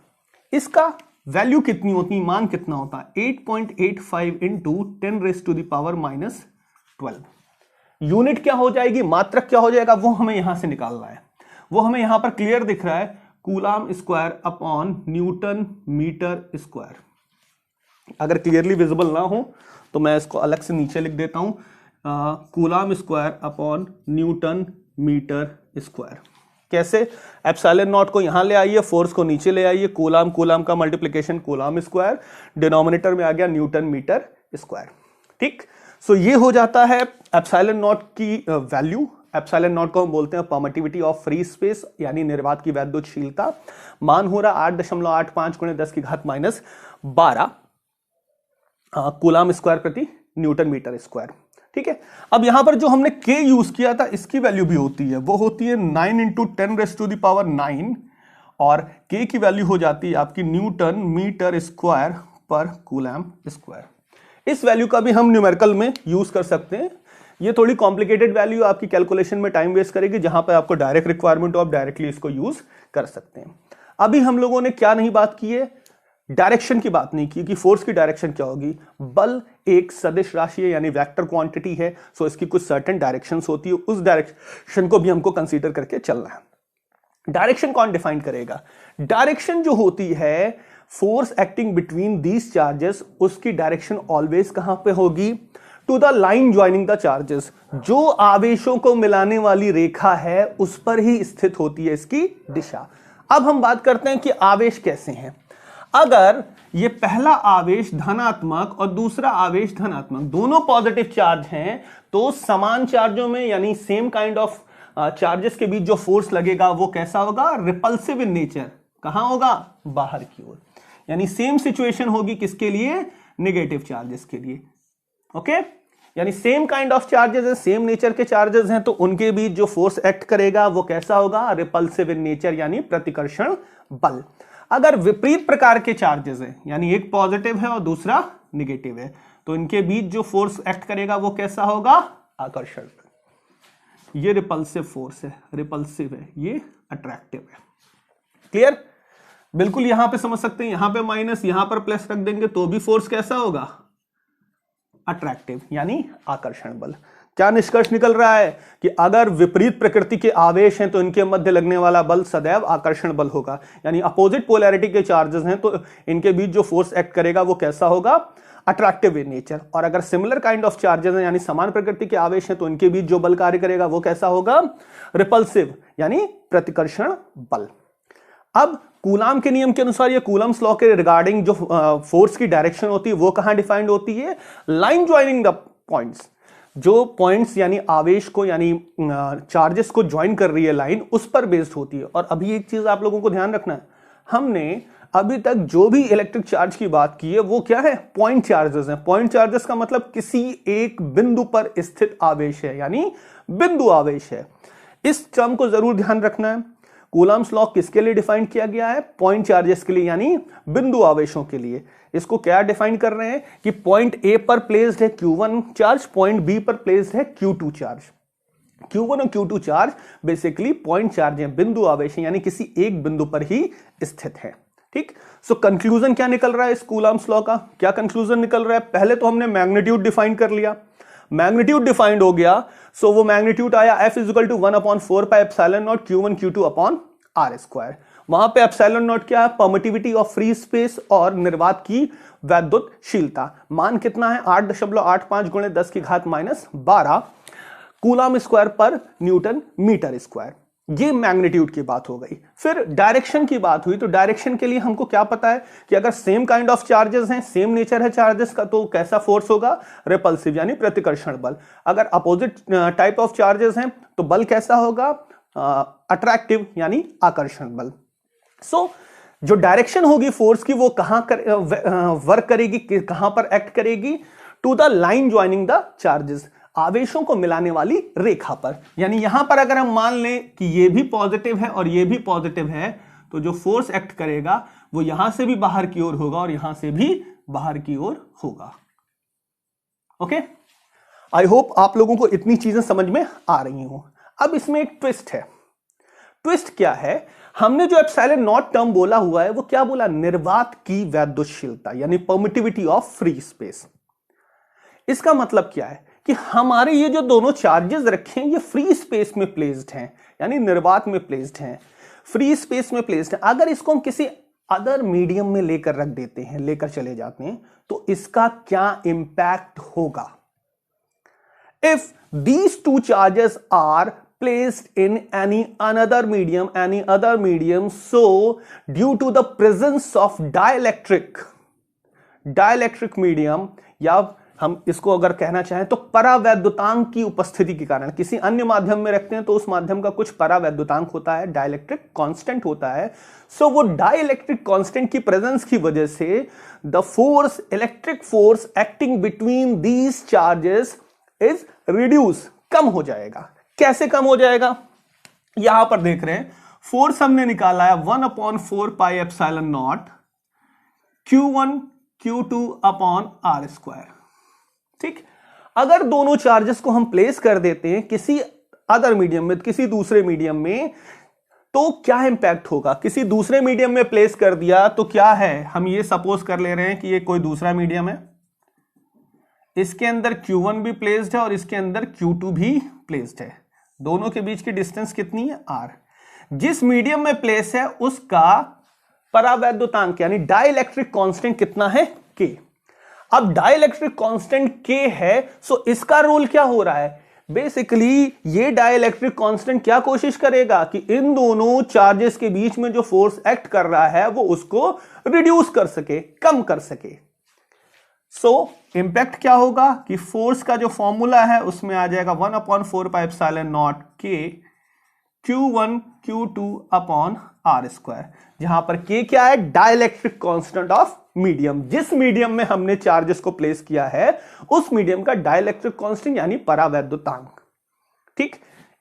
इसका वैल्यू कितनी होती है, मान कितना होता है, 8.85 × 10⁻⁻12. यूनिट क्या हो जाएगी, मात्रक क्या हो जाएगा, वो हमें यहां से निकालना है. वो हमें यहां पर क्लियर दिख रहा है, coulomb square upon newton metre square. अगर क्लियरली विजिबल ना हो तो मैं इसको अलग से नीचे लिख देता हूं, coulomb square upon newton metre square. कैसे, एप्सिलॉन नॉट को यहां ले आइए, फोर्स को नीचे ले आइए, कूलाम कूलाम का मल्टीप्लिकेशन कूलाम स्क्वायर, डिनोमिनेटर में आ गया न्यूटन मीटर स्क्वायर. ठीक, सो ये हो जाता है एप्सिलॉन नॉट की वैल्यू. एप्सिलॉन नॉट को हम बोलते हैं परमिटिविटी ऑफ फ्री स्पेस यानी निर्वात की वैद्युतशीलता. मान हो रहा 8.85 × 10⁻12 कूलाम स्क्वायर प्रति न्यूटन मीटर स्क्वायर. ठीक है, अब यहां पर जो हमने k यूज किया था इसकी वैल्यू भी होती है, वो होती है 9 × 10⁻9 और k की वैल्यू हो जाती है आपकी न्यूटन मीटर स्क्वायर पर कूलाम स्क्वायर. इस वैल्यू का भी हम न्यूमेरिकल में यूज कर सकते हैं. ये थोड़ी कॉम्प्लिकेटेड वैल्यू आपकी कैलकुलेशन में टाइम वेस्ट करेगी, जहां पर आपको डायरेक्ट रिक्वायरमेंट हो आप डायरेक्टली इसको यूज कर सकते हैं. अभी हम लोगों ने क्या नहीं बात की है, डायरेक्शन की बात नहीं की कि फोर्स की डायरेक्शन क्या होगी. बल एक सदिश राशि है यानी वेक्टर क्वांटिटी है, सो इसकी कुछ सर्टेन डायरेक्शंस होती है, उस डायरेक्शन को भी हमको कंसीडर करके चलना है. डायरेक्शन कौन डिफाइन करेगा? डायरेक्शन जो होती है force acting between these charges, उसकी डायरेक्शन ऑलवेज कहां पे होगी? To the line joining the charges. जो आवेशों को मिलाने वाली रेखा है उस पर ही स्थित होती है इसकी दिशा। अब हम बात करते हैं कि आवेश कैसे हैं। अगर ये पहला आवेश धनात्मक और दूसरा आवेश धनात्मक, दोनों पॉजिटिव चार्ज हैं, तो समान चार्जों में यानी सेम काइंड ऑफ चार्जेस के बीच जो फोर्स लगेगा वो कैसा होगा? Repulsive in nature. कहां होगा? बाहर की ओर। यानी सेम सिचुएशन होगी किसके लिए? नेगेटिव चार्जेस के लिए। ओके, यानी सेम काइंड ऑफ चार्जेस है, सेम नेचर के चार्जेस हैं, तो उनके बीच जो फोर्स एक्ट करेगा वो कैसा होगा? रिपल्सिव इन नेचर, यानी प्रतिकर्षण बल। अगर विपरीत प्रकार के चार्जेस हैं, यानी एक पॉजिटिव है और दूसरा निगेटिव है, तो इनके बीच जो फोर्स एक्ट करेगा वो कैसा होगा? आकर्षण बल। ये रिपल्सिव फोर्स है, रिपल्सिव है, ये अट्रैक्टिव है। क्लियर? बिल्कुल यहां पे समझ सकते हैं, यहां पे माइनस, यहां पर प्लस रख देंगे तो भी फोर्स कैसा होगा? अट्रैक्टिव, यानी आकर्षण बल। क्या निष्कर्ष निकल रहा है कि अगर विपरीत प्रकृति के आवेश हैं तो इनके मध्य लगने वाला बल सदैव आकर्षण बल होगा। यानी अपोजिट पोलैरिटी के चार्जेस हैं तो इनके बीच जो फोर्स एक्ट करेगा वो कैसा होगा? Attractive in nature. और अगर सिमिलर काइंड ऑफ चार्जेस हैं, यानी समान प्रकृति के आवेश हैं, तो इनके बीच जो बल कार्य करेगा वो कैसा होगा? रिपल्सिव, यानी प्रतिकर्षण बल। अब कूलाम के नियम के अनुसार, ये कूलम्स लॉ के रिगार्डिंग जो फोर्स की डायरेक्शन होती है वो कहां डिफाइंड होती है? Line joining the points. जो पॉइंट्स यानी आवेश को, यानी चार्जेस को ज्वाइन कर रही है लाइन, उस पर बेस्ड होती है। और अभी एक चीज आप लोगों को ध्यान रखना है, हमने अभी तक जो भी इलेक्ट्रिक चार्ज की बात की है वो क्या है? पॉइंट चार्जेस हैं। पॉइंट चार्जेस का मतलब किसी एक बिंदु पर स्थित आवेश है, यानी बिंदु आवेश है। इस टर्म को जरूर ध्यान रखना है। कूलम्स लॉ किसके लिए डिफाइन किया गया है? पॉइंट चार्जेस के लिए, यानी बिंदु आवेशों के लिए। इसको क्या डिफाइन कर रहे हैं कि पॉइंट ए पर प्लेस्ड है Q1 चार्ज, पॉइंट बी पर प्लेस्ड है Q2 चार्ज। Q1 और Q2 charge basically point charge हैं, बिंदु आवेश हैं, यानी किसी एक बिंदु पर ही स्थित है। ठीक, सो कंक्लूजन क्या निकल रहा है इस कूलम्स लॉ का? क्या कंक्लूजन निकल रहा है? पहले तो हमने मैग्नीट्यूड डिफाइन कर लिया, मैग्नीट्यूड डिफाइंड हो गया, सो वो मैग्नीट्यूड आया F = 1/4 pi epsilon naught Q1 Q2 upon R square. वहां पे एप्सिलॉन नॉट क्या है? परमिटिविटी ऑफ फ्री स्पेस और निर्वात की वैद्युतशीलता। मान कितना है? 8.85 गुणे 10⁻⁻12 कूलम स्क्वायर पर न्यूटन मीटर स्क्वायर। ये मैग्नीट्यूड की बात हो गई। फिर डायरेक्शन की बात हुई, तो डायरेक्शन के लिए हमको क्या पता है कि अगर सेम काइंड ऑफ चार्जेस हैं, सेम नेचर है चार्जेस का, तो कैसा फोर्स होगा? रिपल्सिव, यानी प्रतिकर्षण बल। अगर अपोजिट टाइप ऑफ चार्जेस हैं तो बल कैसा होगा? अट्रैक्टिव, यानी आकर्षण बल। सो जो डायरेक्शन होगी फोर्स की वो कहां वर्क करेगी, कहां पर एक्ट करेगी? To the line joining the charges, आवेशों को मिलाने वाली रेखा पर। यानी यहां पर अगर हम मान लें कि ये भी पॉजिटिव है और ये भी पॉजिटिव है, तो जो फोर्स एक्ट करेगा वो यहां से भी बाहर की ओर होगा और यहां से भी बाहर की ओर होगा। ओके, आई होप आप लोगों को इतनी चीजें समझ में आ रही हो। अब इसमें एक ट्विस्ट है। ट्विस्ट क्या है? हमने जो एप्सिलॉन नॉट टर्म बोला हुआ है वो क्या बोला? निर्वात की वैद्युतशीलता, यानी परमिटिविटी ऑफ फ्री स्पेस। इसका मतलब क्या है कि हमारे ये जो दोनों चार्जेस रखे हैं ये फ्री स्पेस में प्लेस्ड हैं, यानी निर्वात में प्लेस्ड हैं, फ्री स्पेस में प्लेस्ड हैं। अगर इसको हम किसी अदर मीडियम में लेकर रख देते हैं, लेकर चले जाते हैं, तो इसका क्या इंपैक्ट होगा? If these two charges are placed in any other medium, so due to the presence of dielectric medium, या हम इसको अगर कहना चाहें तो परावैद्युतांक की उपस्थिति के कारण, किसी अन्य माध्यम में रखते हैं तो उस माध्यम का कुछ परावैद्युतांक होता है, डाइलेक्ट्रिक कांस्टेंट होता है। सो वो डाइलेक्ट्रिक कांस्टेंट की प्रेजेंस की वजह से the force, electric force acting between these charges is reduce, कम हो जाएगा। कैसे कम हो जाएगा? यहां पर देख रहे हैं, फोर्स हमने निकाला है 1/4 pi epsilon naught Q1 Q2 upon R square. ठीक, अगर दोनों चार्जेस को हम प्लेस कर देते हैं किसी अदर मीडियम में, किसी दूसरे मीडियम में, तो क्या इंपैक्ट होगा? किसी दूसरे मीडियम में प्लेस कर दिया तो क्या है, हम ये सपोज कर ले रहे हैं कि ये कोई दूसरा मीडियम है, इसके अंदर Q1 भी प्लेस्ड है और इसके अंदर Q2 भी प्लेस्ड है। दोनों के बीच की डिस्टेंस कितनी है? R। जिस मीडियम में प्लेस है उसका परावैद्युतांक यानी डाइलेक्ट्रिक कांस्टेंट कितना है, के। अब डाइलेक्ट्रिक कांस्टेंट के है, सो इसका रोल क्या हो रहा है, बेसिकली ये डाइलेक्ट्रिक कांस्टेंट क्या कोशिश करेगा कि इन दोनों चार्जेस के बीच में जो फोर्स एक्ट कर रहा है वो उसको रिड्यूस कर सके, कम कर सके। सो इंपैक्ट क्या होगा कि फोर्स का जो फॉर्मूला है उसमें आ जाएगा 1/4πε0 के Q1 Q2 upon R square, जहां पर K क्या है, डाइलेक्ट्रिक कांस्टेंट ऑफ मीडियम। जिस मीडियम में हमने चार्जेस को प्लेस किया है उस मीडियम का डाइलेक्ट्रिक कांस्टेंट यानी परावैद्युतांक। ठीक,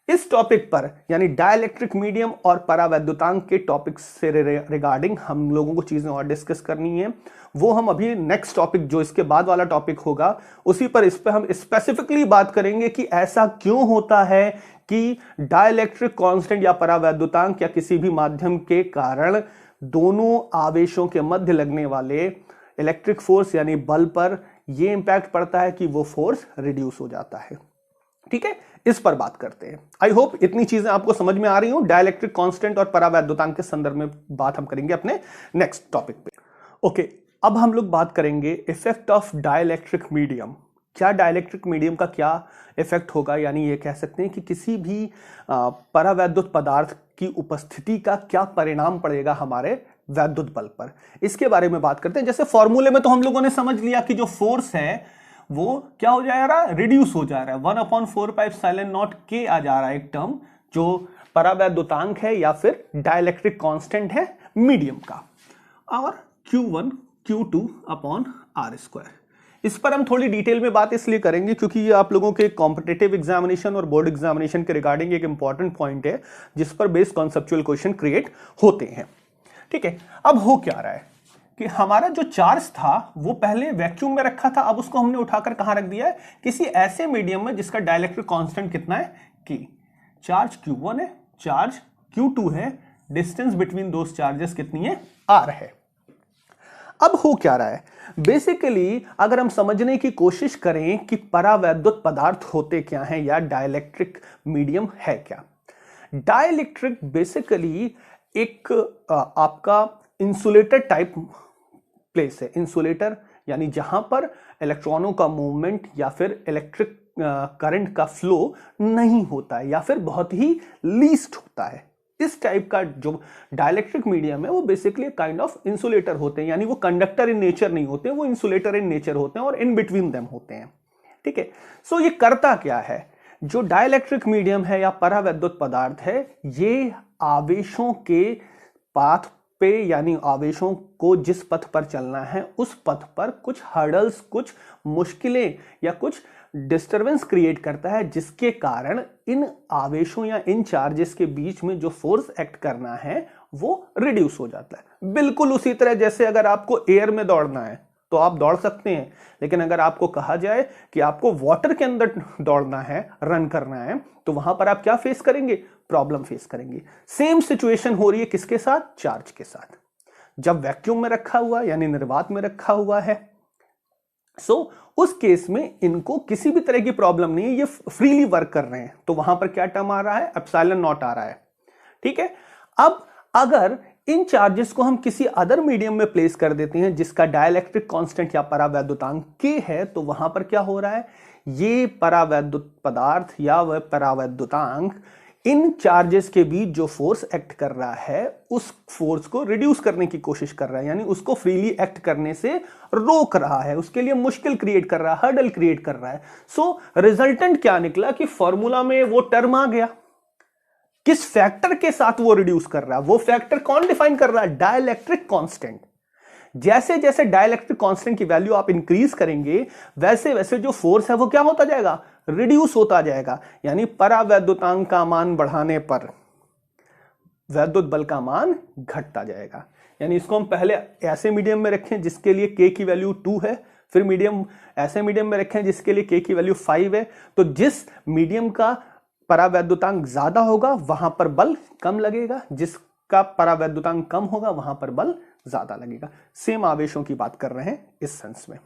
इस टॉपिक पर यानी डाइलेक्ट्रिक मीडियम और परावैद्युतांक के टॉपिक से रिगार्डिंग हम लोगों को चीजें और डिस्कस करनी है, वो हम अभी नेक्स्ट टॉपिक जो इसके बाद वाला टॉपिक होगा उसी पर, इस पर हम स्पेसिफिकली बात करेंगे कि ऐसा क्यों होता है कि डाइलेक्ट्रिक कांस्टेंट या परावैद्युतांक या किसी भी माध्यम के कारण दोनों आवेशों के मध्य लगने वाले इलेक्ट्रिक फोर्स यानी बल पर यह इंपैक्ट पड़ता है कि वो फोर्स रिड्यूस हो जाता है। ठीक है, इस पर बात करते हैं। आई होप इतनी चीजें आपको समझ में आ रही हूं। डाइलेक्ट्रिक कांस्टेंट और परावैद्युतांक के संदर्भ में बात हम करेंगे अपने नेक्स्ट टॉपिक पे। ओके, अब हम लोग बात करेंगे इफेक्ट ऑफ डाइलेक्ट्रिक मीडियम। क्या डाइलेक्ट्रिक मीडियम का क्या इफेक्ट होगा, यानी ये कह सकते हैं कि किसी भी परावैद्युत पदार्थ की उपस्थिति का क्या परिणाम पड़ेगा हमारे वैद्युत बल पर, इसके बारे में बात करते हैं। जैसे फॉर्मूले में तो हम लोगों ने समझ लिया कि जो फोर्स है वो क्या हो जा रहा है, रिड्यूस हो जा रहा है। 1/4πε0 के आ जा रहा है एक टर्म जो परावैद्युतांक है या फिर डाइलेक्ट्रिक कांस्टेंट है मीडियम का, और Q1 Q2 upon R square. इस पर हम थोड़ी डिटेल में बात इसलिए करेंगे क्योंकि ये आप लोगों के कॉम्पिटिटिव एग्जामिनेशन और बोर्ड एग्जामिनेशन के रिगार्डिंग एक इंपॉर्टेंट पॉइंट है जिस पर बेस्ड कॉन्सेप्चुअल क्वेश्चन क्रिएट होते हैं। ठीक है, अब हो क्या रहा है कि हमारा जो चार्ज था वो पहले वैक्यूम में रखा था, अब उसको हमने उठाकर कहां रख दिया है, किसी ऐसे मीडियम में जिसका डाइलेक्ट्रिक कांस्टेंट कितना है, कि चार्ज Q1 है, चार्ज Q2 है, डिस्टेंस बिटवीन दोस चार्जेस कितनी है, R है। अब हो क्या रहा है, बेसिकली अगर हम समझने की कोशिश करें कि परावैद्युत पदार्थ होते क्या हैं या डाइलेक्ट्रिक मीडियम है क्या। डाइलेक्ट्रिक बेसिकली एक आपका इंसुलेटर टाइप प्लेस है। इंसुलेटर यानी जहां पर इलेक्ट्रॉनों का मूवमेंट या फिर इलेक्ट्रिक करंट का फ्लो नहीं होता है या फिर बहुत ही लीस्ट होता है। इस टाइप का जो डाइलेक्ट्रिक मीडियम है वो बेसिकली काइंड ऑफ इंसुलेटर होते हैं, यानी वो कंडक्टर इन नेचर नहीं होते, वो इंसुलेटर इन नेचर होते हैं और इन बिटवीन देम होते हैं। ठीक है, सो ये करता क्या है, जो डाइलेक्ट्रिक मीडियम है या परावैद्युत पदार्थ है, ये आवेशों के पाथ पे यानी आवेशों को जिस पथ पर चलना है उस पथ पर कुछ हर्डल्स, कुछ मुश्किलें या कुछ डिस्टरबेंस क्रिएट करता है, जिसके कारण इन आवेशों या इन चार्जेस के बीच में जो फोर्स एक्ट करना है वो रिड्यूस हो जाता है। बिल्कुल उसी तरह जैसे अगर आपको एयर में दौड़ना है तो आप दौड़ सकते हैं, लेकिन अगर आपको कहा जाए कि आपको वाटर के अंदर दौड़ना है, रन करना है, तो वहां पर आप क्या फेस करेंगे, प्रॉब्लम फेस करेंगे। सेम सिचुएशन हो रही है किसके साथ, चार्ज के साथ। जब वैक्यूम में रखा हुआ यानी निर्वात में रखा हुआ है, सो उस केस में इनको किसी भी तरह की प्रॉब्लम नहीं है, ये फ्रीली वर्क कर रहे हैं। तो वहां पर क्या टर्म आ रहा है, एप्सिलॉन नॉट आ रहा है। ठीक है, अब अगर इन चार्जेस को हम किसी अदर मीडियम में प्लेस कर देते हैं जिसका डाइलेक्ट्रिक कांस्टेंट या परावैद्युतांक के है, तो वहां पर क्या हो रहा है, ये परावैद्युत पदार्थ या वह परावैद्युतांक इन चार्जेस के बीच जो फोर्स एक्ट कर रहा है उस फोर्स को रिड्यूस करने की कोशिश कर रहा है, यानी उसको फ्रीली एक्ट करने से रोक रहा है, उसके लिए मुश्किल क्रिएट कर रहा है, हर्डल क्रिएट कर रहा है। सो रिजल्टेंट क्या निकला कि फॉर्मूला में वो टर्म आ गया। किस फैक्टर के साथ वो रिड्यूस कर रहा है, वो फैक्टर कौन डिफाइन कर रहा है, डाइलेक्ट्रिक कांस्टेंट। जैसे जैसे डाइलेक्ट्रिक कांस्टेंट की वैल्यू आप इंक्रीज करेंगे वैसे वैसे जो फोर्स है वो क्या होता जाएगा, रिड्यूस होता जाएगा। यानी परावैद्युतांक का मान बढ़ाने पर वैद्युत बल का मान घटता जाएगा। यानी इसको हम पहले ऐसे मीडियम में रखें जिसके लिए K की वैल्यू 2 है, फिर मीडियम ऐसे मीडियम में रखें जिसके लिए K की वैल्यू 5 है। तो जिस मीडियम का परावैद्युतांक ज्यादा होगा वहां पर बल कम लगेगा, जिसका परावैद्युतांक कम होगा वहां पर बल ज्यादा लगेगा। सेम आवेशों की बात कर रहे हैं इस सेंस में।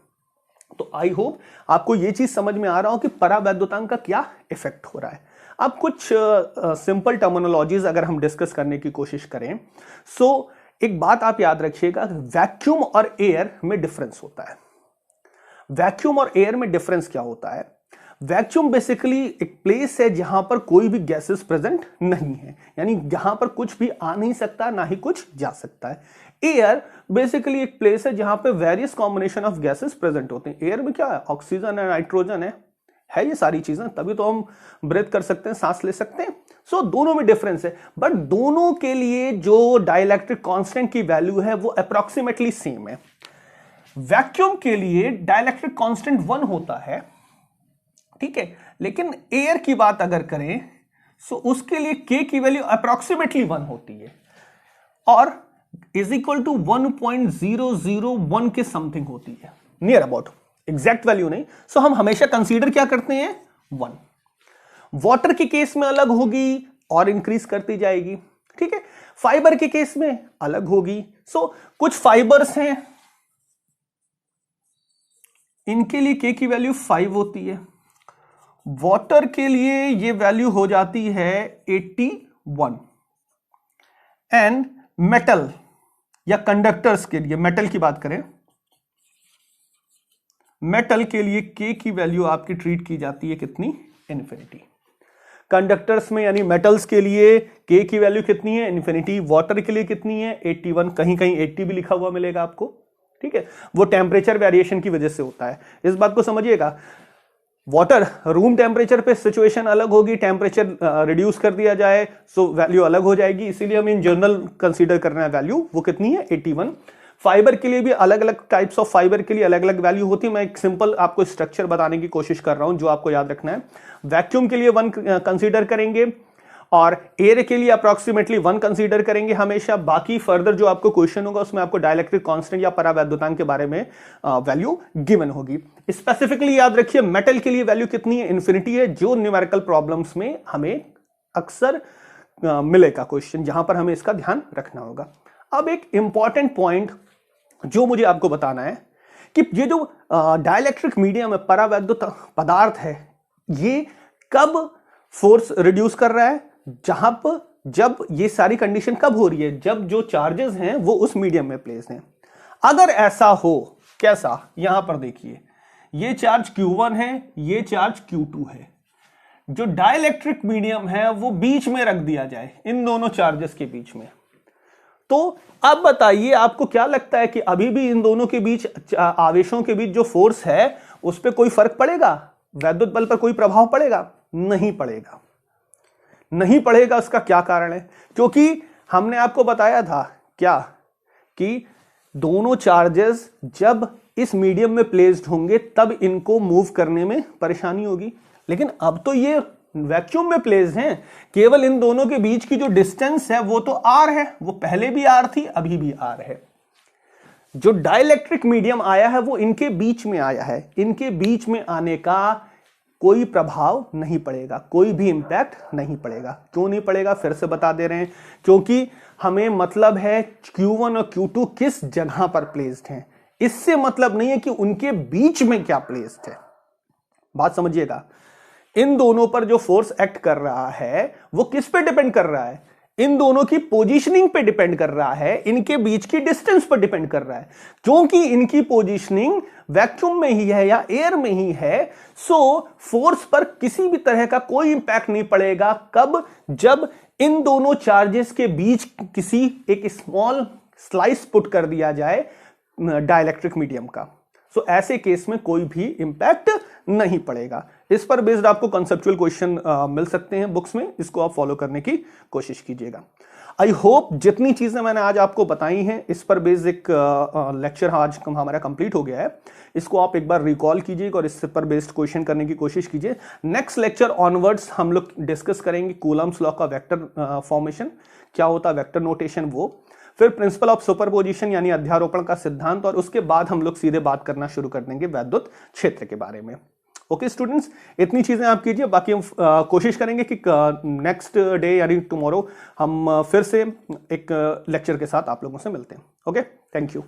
तो आई होप आपको यह चीज समझ में आ रहा हो कि परावैद्युतांक का क्या इफेक्ट हो रहा है। अब कुछ सिंपल टर्मिनोलॉजीज अगर हम डिस्कस करने की कोशिश करें, सो एक बात आप याद रखिएगा, वैक्यूम और एयर में डिफरेंस होता है। वैक्यूम और एयर में डिफरेंस क्या होता है? वैक्यूम बेसिकली एक प्लेस है जहां पर कोई भी गैसेस प्रेजेंट नहीं है, यानी जहां पर कुछ भी आ नहीं सकता, ना ही कुछ जा सकता है। एयर बेसिकली एक प्लेस है जहां पे various combination of gases present होते हैं। एयर में क्या है? ऑक्सीजन है, नाइट्रोजन है ये सारी चीजें, तभी तो हम ब्रेथ कर सकते हैं, सांस ले सकते हैं। सो दोनों में डिफरेंस है, बट दोनों के लिए जो डाइलेक्ट्रिक कांस्टेंट की वैल्यू है वो अप्रॉक्सीमेटली सेम है। वैक्यूम के लिए डाइलेक्ट्रिक कांस्टेंट 1 होता है, ठीक है, लेकिन एयर की बात अगर करें सो उसके लिए K की वैल्यू अप्रॉक्सीमेटली 1 होती है और इज इक्वल टू 1.001 के समथिंग होती है, नियर अबाउट, एग्जैक्ट वैल्यू नहीं। सो हम हमेशा कंसीडर क्या करते हैं? 1। वाटर के केस में अलग होगी और इंक्रीज करती जाएगी, ठीक है। फाइबर के केस में अलग होगी। सो कुछ फाइबर्स हैं, इनके लिए K की वैल्यू 5 होती है, वाटर के लिए ये वैल्यू हो जाती है 81। एंड मेटल या कंडक्टर्स के लिए, मेटल की बात करें, मेटल के लिए K की वैल्यू आपकी ट्रीट की जाती है कितनी? इन्फिनिटी। कंडक्टर्स में यानी मेटल्स के लिए K की वैल्यू कितनी है? इन्फिनिटी। वाटर के लिए कितनी है? 81। कहीं कहीं 80 भी लिखा हुआ मिलेगा आपको, ठीक है। वो टेम्परेचर वेरिएशन की वजह से होता है, इस बात को समझिएगा। वाटर रूम टेम्परेचर पे सिचुएशन अलग होगी, टेम्परेचर रिड्यूस कर दिया जाए सो वैल्यू अलग हो जाएगी, इसीलिए हम इन जनरल कंसीडर कर रहे हैं वैल्यू वो कितनी है? 81। फाइबर के लिए भी अलग अलग टाइप्स ऑफ फाइबर के लिए अलग अलग वैल्यू होती है। मैं एक सिंपल आपको स्ट्रक्चर बताने की कोशिश कर रहा हूं जो आपको याद रखना है। वैक्यूम के लिए 1 कंसीडर करेंगे और एयर के लिए अप्रॉक्सीमेटली 1 कंसीडर करेंगे हमेशा। बाकी फर्दर जो आपको क्वेश्चन होगा उसमें आपको डाइलेक्ट्रिक कांस्टेंट या परावैद्युतांक के बारे में वैल्यू गिवन होगी। स्पेसिफिकली याद रखिए मेटल के लिए वैल्यू कितनी है? इन्फिनिटी है, जो न्यूमेरिकल प्रॉब्लम्स में हमें अक्सर मिलेगा क्वेश्चन, जहां पर हमें इसका ध्यान रखना होगा। अब एक इंपॉर्टेंट पॉइंट जो मुझे आपको बताना है कि ये जो डाइलेक्ट्रिक मीडियम है, परावैद्युत पदार्थ है, ये कब फोर्स रिड्यूस कर रहा है? जहां पर जब ये सारी कंडीशन कब हो रही है? जब जो चार्जेस हैं वो उस मीडियम में प्लेस हैं। अगर ऐसा हो, कैसा? यहां पर देखिए, ये चार्ज Q1 है, ये चार्ज Q2 है, जो डाइलेक्ट्रिक मीडियम है वो बीच में रख दिया जाए, इन दोनों चार्जेस के बीच में, तो अब बताइए आपको क्या लगता है कि अभी भी इन दोनों के बीच, आवेशों के बीच जो फोर्स है उस पर कोई फर्क पड़ेगा? वैद्युत बल पर कोई प्रभाव पड़ेगा? नहीं पड़ेगा, नहीं पड़ेगा। उसका क्या कारण है? क्योंकि हमने आपको बताया था क्या कि दोनों चार्जेस जब इस मीडियम में प्लेस्ड होंगे तब इनको मूव करने में परेशानी होगी, लेकिन अब तो ये वैक्यूम में प्लेस्ड हैं, केवल इन दोनों के बीच की जो डिस्टेंस है वो तो आर है, वो पहले भी आर थी, अभी भी आर है। जो डाइलेक्ट्रिक मीडियम आया है वो इनके बीच में आया है, इनके बीच में आने का कोई प्रभाव नहीं पड़ेगा, कोई भी इंपैक्ट नहीं पड़ेगा। क्यों नहीं पड़ेगा? फिर से बता दे रहे हैं, क्योंकि हमें मतलब है Q1 और Q2 किस जगह पर प्लेस्ड हैं, इससे मतलब नहीं है कि उनके बीच में क्या प्लेस्ड है। बात समझिएगा, इन दोनों पर जो फोर्स एक्ट कर रहा है वो किस पे डिपेंड कर रहा है? इन दोनों की पोजीशनिंग पे डिपेंड कर रहा है, इनके बीच की डिस्टेंस पर डिपेंड कर रहा है। क्योंकि इनकी पोजीशनिंग वैक्यूम में ही है या एयर में ही है, सो फोर्स पर किसी भी तरह का कोई इंपैक्ट नहीं पड़ेगा। कब? जब इन दोनों चार्जेस के बीच किसी एक स्मॉल स्लाइस पुट कर दिया जाए डाइलेक्ट्रिक मीडियम का, सो ऐसे केस में कोई भी इंपैक्ट नहीं पड़ेगा। इस पर बेस्ड आपको कंसेप्चुअल क्वेश्चन मिल सकते हैं बुक्स में, इसको आप फॉलो करने की कोशिश कीजिएगा। आई होप जितनी चीजें मैंने आज आपको बताई हैं इस पर बेस्ड एक लेक्चर आज हमारा कंप्लीट हो गया है, इसको आप एक बार रिकॉल कीजिएगा और इस पर बेस्ड क्वेश्चन करने की कोशिश कीजिए। नेक्स्ट लेक्चर ऑनवर्ड्स हम लोग डिस्कस करेंगे कूलम्स लॉ का वेक्टर फॉर्मेशन, क्या होता है वेक्टर नोटेशन, वो फिर प्रिंसिपल ऑफ सुपरपोजिशन यानी अध्यारोपण का सिद्धांत, और उसके बाद हम लोग सीधे बात करना शुरू कर देंगे वैद्युत क्षेत्र के बारे में। ओके स्टूडेंट्स, इतनी चीजें आप कीजिए, बाकी हम कोशिश करेंगे कि नेक्स्ट डे यानी टुमारो हम फिर से एक लेक्चर के साथ आप लोगों से मिलते हैं। Okay, thank you.